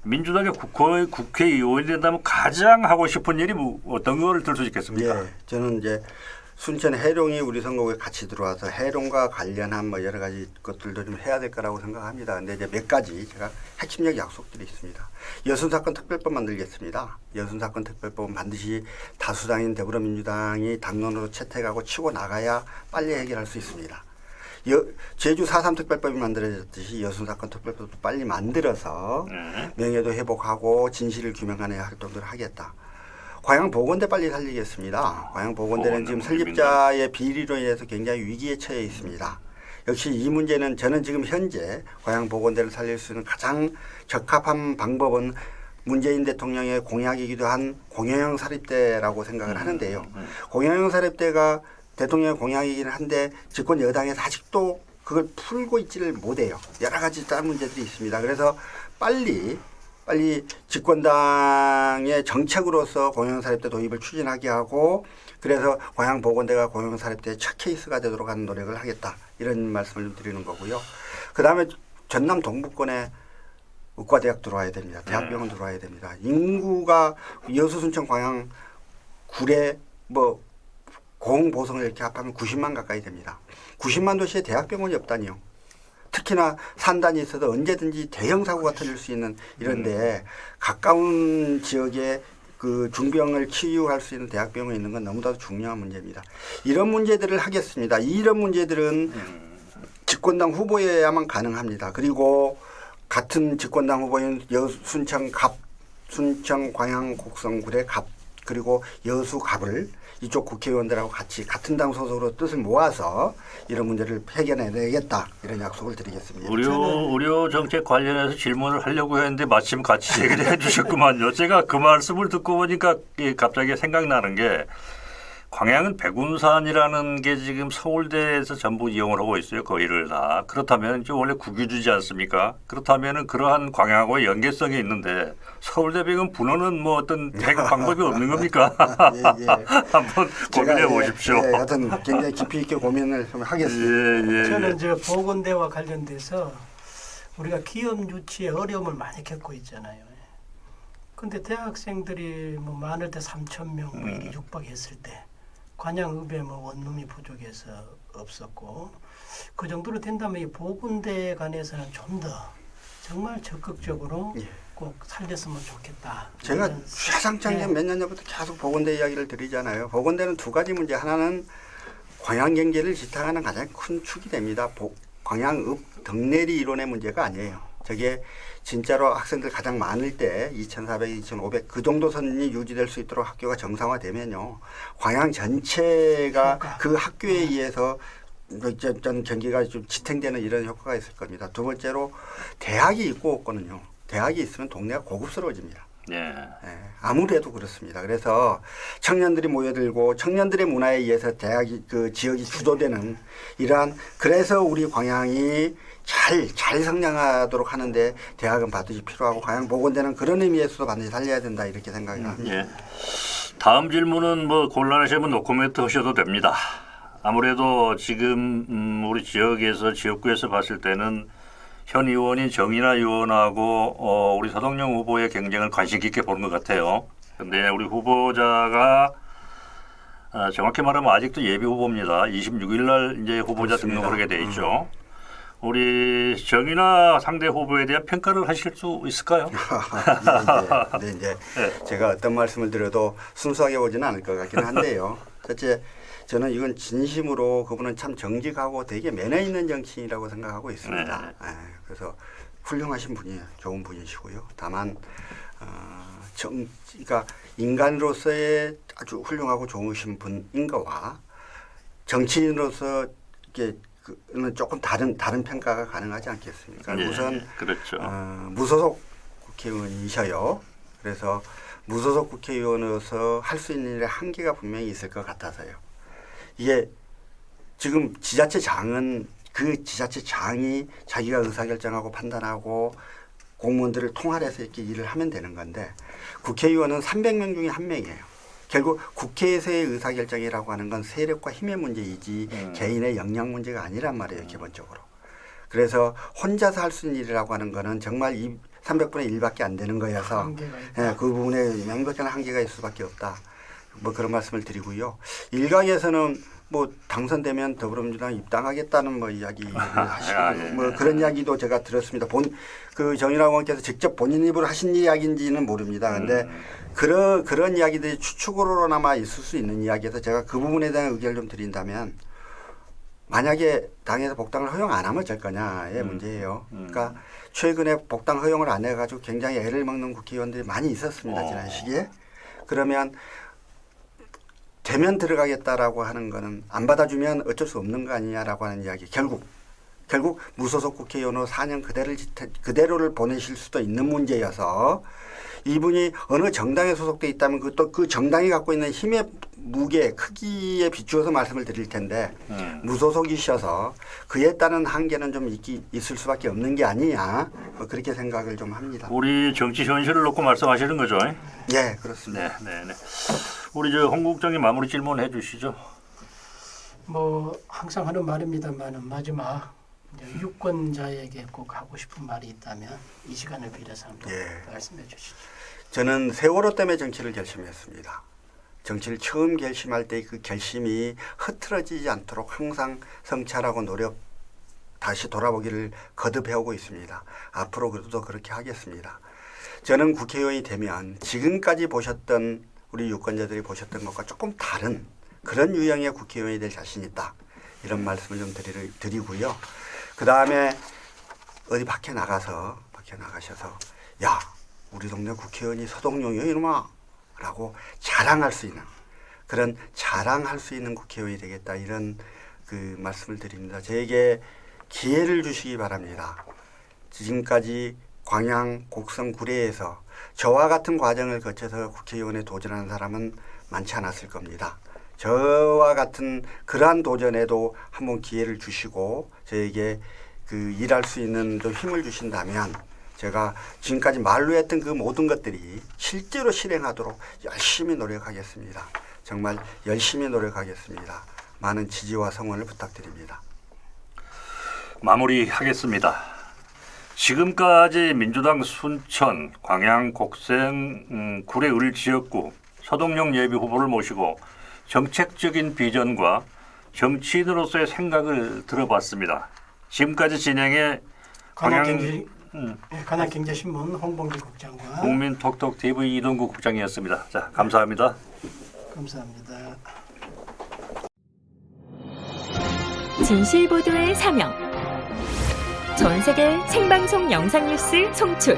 Speaker 1: 민주당의 국회의원이 된다면 가장 하고 싶은 일이 어떤 걸 들 수 있겠습니까?
Speaker 2: 예, 저는 이제 순천 해룡이 우리 선거구에 같이 들어와서 해룡과 관련한 뭐 여러 가지 것들도 좀 해야 될 거라고 생각합니다. 근데 이제 몇 가지 제가 핵심적 약속들이 있습니다. 여순사건 특별법 만들겠습니다. 여순사건 특별법은 반드시 다수당인 더불어민주당이 당론으로 채택하고 치고 나가야 빨리 해결할 수 있습니다. 제주 4.3 특별법이 만들어졌듯이 여순사건 특별법도 빨리 만들어서 명예도 회복하고 진실을 규명하는 활동들을 하겠다. 광양보건대 빨리 살리겠습니다. 광양보건대는 지금 설립자의 비리로 인해서 굉장히 위기에 처해 있습니다. 역시 이 문제는 저는 지금 현재 광양보건대를 살릴 수 있는 가장 적합한 방법은 문재인 대통령의 공약이기도 한 공영형 사립대라고 생각을 하는데요. 공영형 사립대가 대통령의 공약이긴 한데 집권 여당에서 아직도 그걸 풀고 있지를 못해요. 여러 가지 다른 문제들이 있습니다. 그래서 빨리 집권당의 정책으로서 공영사립대 도입을 추진하게 하고 그래서 광양보건대가 공영사립대의 첫 케이스가 되도록 하는 노력을 하겠다. 이런 말씀을 좀 드리는 거고요. 그다음에 전남 동부권에 의과대학 들어와야 됩니다. 대학병원 들어와야 됩니다. 인구가 여수, 순천, 광양, 구례 뭐 공보성을 이렇게 합하면 90만 가까이 됩니다. 90만 도시에 대학병원이 없다니요. 특히나 산단이 있어도 언제든지 대형 사고가 터질 수 있는 이런데 가까운 지역에 그 중병을 치유할 수 있는 대학병원이 있는 건 너무나도 중요한 문제입니다. 이런 문제들을 하겠습니다. 이런 문제들은 집권당 후보여야만 가능합니다. 그리고 같은 집권당 후보인 순천 광양 곡성구례 갑 그리고 여수 갑을 이쪽 국회의원들하고 같이 같은 당 소속으로 뜻을 모아서 이런 문제를 해결해내겠다 이런 약속을 드리겠습니다.
Speaker 1: 의료 정책 관련해서 질문을 하려고 했는데 마침 같이 얘기를 해주셨구만요. 제가 그 말씀을 듣고 보니까 갑자기 생각나는 게 광양은 백운산이라는 게 지금 서울대에서 전부 이용을 하고 있어요. 거의를 다. 그렇다면 이제 원래 국유지지 않습니까? 그렇다면 그러한 광양하고 연계성이 있는데 서울대병원 분원은 뭐 어떤 방법이 없는 겁니까?
Speaker 2: 예, 예.
Speaker 1: 한번 고민해 보십시오.
Speaker 2: 예, 하여튼 굉장히 깊이 있게 고민을 좀 하겠습니다.
Speaker 1: 예.
Speaker 3: 저는 이제 보건대와 관련돼서 우리가 기업 유치에 어려움을 많이 겪고 있잖아요. 근데 대학생들이 뭐 많을 때 3,000명 뭐 이렇게 육박했을 때 관양읍에 뭐 원룸이 부족해서 없었고 그 정도로 된다면 이 보건대에 관해서는 좀 더 정말 적극적으로 꼭 살렸으면 좋겠다.
Speaker 2: 제가
Speaker 3: 이런
Speaker 2: 최상장 몇 년 전부터 계속 보건대 이야기를 드리잖아요. 보건대는 두 가지 문제. 하나는 광양 경제를 지탱하는 가장 큰 축이 됩니다. 광양읍 덕내리 이론의 문제가 아니에요. 저게 진짜로 학생들 가장 많을 때 2,400, 2,500 그 정도 선이 유지될 수 있도록 학교가 정상화되면요. 광양 전체가 그 학교에 의해서 전 경기가 좀 지탱되는 이런 효과가 있을 겁니다. 두 번째로 대학이 있고 없거든요. 대학이 있으면 동네가 고급스러워집니다.
Speaker 1: 예.
Speaker 2: 아무래도 그렇습니다. 그래서 청년들이 모여들고 청년들의 문화에 의해서 대학이 그 지역이 주도되는 이러한 그래서 우리 광양이 잘 성장하도록 하는데 대학은 반드시 필요하고 광양 보건대는 그런 의미에서도 반드시 살려야 된다 이렇게 생각이 합니다.
Speaker 1: 예. 다음 질문은 뭐 곤란하시면 노코멘트 하셔도 됩니다. 아무래도 지금 우리 지역에서 지역구에서 봤을 때는 현 의원인 정인아 의원하고 우리 서동영 후보의 경쟁을 관심 깊게 보는 것 같아요. 그런데 우리 후보자가 정확히 말하면 아직도 예비 후보입니다. 26일 날 이제 후보자
Speaker 2: 그렇습니다.
Speaker 1: 등록을 하게 돼 있죠. 우리 정인아 상대 후보에 대한 평가를 하실 수 있을까요?
Speaker 2: 네, 이제 제가 어떤 말씀을 드려도 순수하게 보지는 않을 것 같긴 한데요. 첫째, 저는 이건 진심으로 그분은 참 정직하고 되게 매너 있는 정치인이라고 생각하고 있습니다.
Speaker 1: 네.
Speaker 2: 그래서 훌륭하신 분이에요. 좋은 분이시고요. 다만 그러니까 인간으로서의 아주 훌륭하고 좋으신 분인 거와 정치인으로서 이게 그는 조금 다른 평가가 가능하지 않겠습니까?
Speaker 1: 예,
Speaker 2: 우선
Speaker 1: 그렇죠.
Speaker 2: 무소속 국회의원이셔요. 그래서 무소속 국회의원으로서 할 수 있는 일의 한계가 분명히 있을 것 같아서요. 이게 지금 지자체장은 그 지자체장이 자기가 의사결정하고 판단하고 공무원들을 통할해서 이렇게 일을 하면 되는 건데 국회의원은 300명 중에 1명이에요. 결국 국회에서의 의사결정이라고 하는 건 세력과 힘의 문제이지 개인의 역량 문제가 아니란 말이에요. 기본적으로. 그래서 혼자서 할 수 있는 일이라고 하는 거는 정말 300분의 1밖에 안 되는 거여서 그 부분에 명백한 한계가 있을 수밖에 없다. 뭐 그런 말씀을 드리고요. 일각에서는 뭐 당선되면 더불어민주당 입당하겠다는 뭐 이야기를 하시고 뭐 그런 이야기도 제가 들었습니다. 그 정인아 의원께서 직접 본인 입으로 하신 이야기인지는 모릅니다. 근데 그런 이야기들이 추측으로나마 있을 수 있는 이야기에서 제가 그 부분에 대한 의견을 좀 드린다면 만약에 당에서 복당을 허용 안 하면 어쩔 거냐의 문제예요. 그러니까 최근에 복당 허용을 안 해가지고 굉장히 애를 먹는 국회의원들이 많이 있었습니다. 지난 시기에. 그러면 되면 들어가겠다라고 하는 거는 안 받아주면 어쩔 수 없는 거 아니냐라고 하는 이야기. 결국 무소속 국회의원으로 4년 그대로를 보내실 수도 있는 문제여서 이분이 어느 정당에 소속돼 있다면 또 그 정당이 갖고 있는 힘의 무게, 크기에 비추어서 말씀을 드릴 텐데 무소속이셔서 그에 따른 한계는 좀 있을 수밖에 없는 게 아니냐 뭐 그렇게 생각을 좀 합니다.
Speaker 1: 우리 정치 현실을 놓고 말씀하시는 거죠?
Speaker 2: 예, 그렇습니다.
Speaker 1: 네. 우리 홍 국장님 마무리 질문해 주시죠.
Speaker 3: 뭐 항상 하는 말입니다만 마지막 유권자에게 꼭 하고 싶은 말이 있다면 이 시간을 빌어서 한번 말씀해 주시죠.
Speaker 2: 저는 세월호 때문에 정치를 결심했습니다. 정치를 처음 결심할 때 그 결심이 흐트러지지 않도록 항상 성찰하고 다시 돌아보기를 거듭해오고 있습니다. 앞으로 그래도 그렇게 하겠습니다. 저는 국회의원이 되면 지금까지 보셨던 우리 유권자들이 보셨던 것과 조금 다른 그런 유형의 국회의원이 될 자신이 있다. 이런 말씀을 좀 드리고요. 그 다음에 어디 밖에 나가셔서 야 우리 동네 국회의원이 서동용이요 이놈아 라고 자랑할 수 있는 그런 자랑할 수 있는 국회의원이 되겠다. 이런 그 말씀을 드립니다. 저에게 기회를 주시기 바랍니다. 지금까지 광양, 곡성, 구례에서 저와 같은 과정을 거쳐서 국회의원에 도전하는 사람은 많지 않았을 겁니다. 저와 같은 그러한 도전에도 한번 기회를 주시고 저에게 그 일할 수 있는 좀 힘을 주신다면 제가 지금까지 말로 했던 그 모든 것들이 실제로 실행하도록 열심히 노력하겠습니다. 정말 열심히 노력하겠습니다. 많은 지지와 성원을 부탁드립니다.
Speaker 1: 마무리하겠습니다. 지금까지 민주당 순천, 광양, 곡생, 구례 을 지역구 서동용 예비 후보를 모시고 정책적인 비전과 정치인으로서의 생각을 들어봤습니다. 지금까지 진행해
Speaker 3: 관악경제신문 홍봉기 국장과
Speaker 1: 국민톡톡 TV 이동구 국장이었습니다. 자, 감사합니다.
Speaker 3: 감사합니다.
Speaker 4: 진실보도의 사명. 전 세계 생방송 영상 뉴스 송출.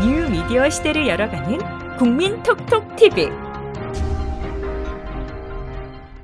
Speaker 4: 뉴 미디어 시대를 열어가는 국민톡톡 TV.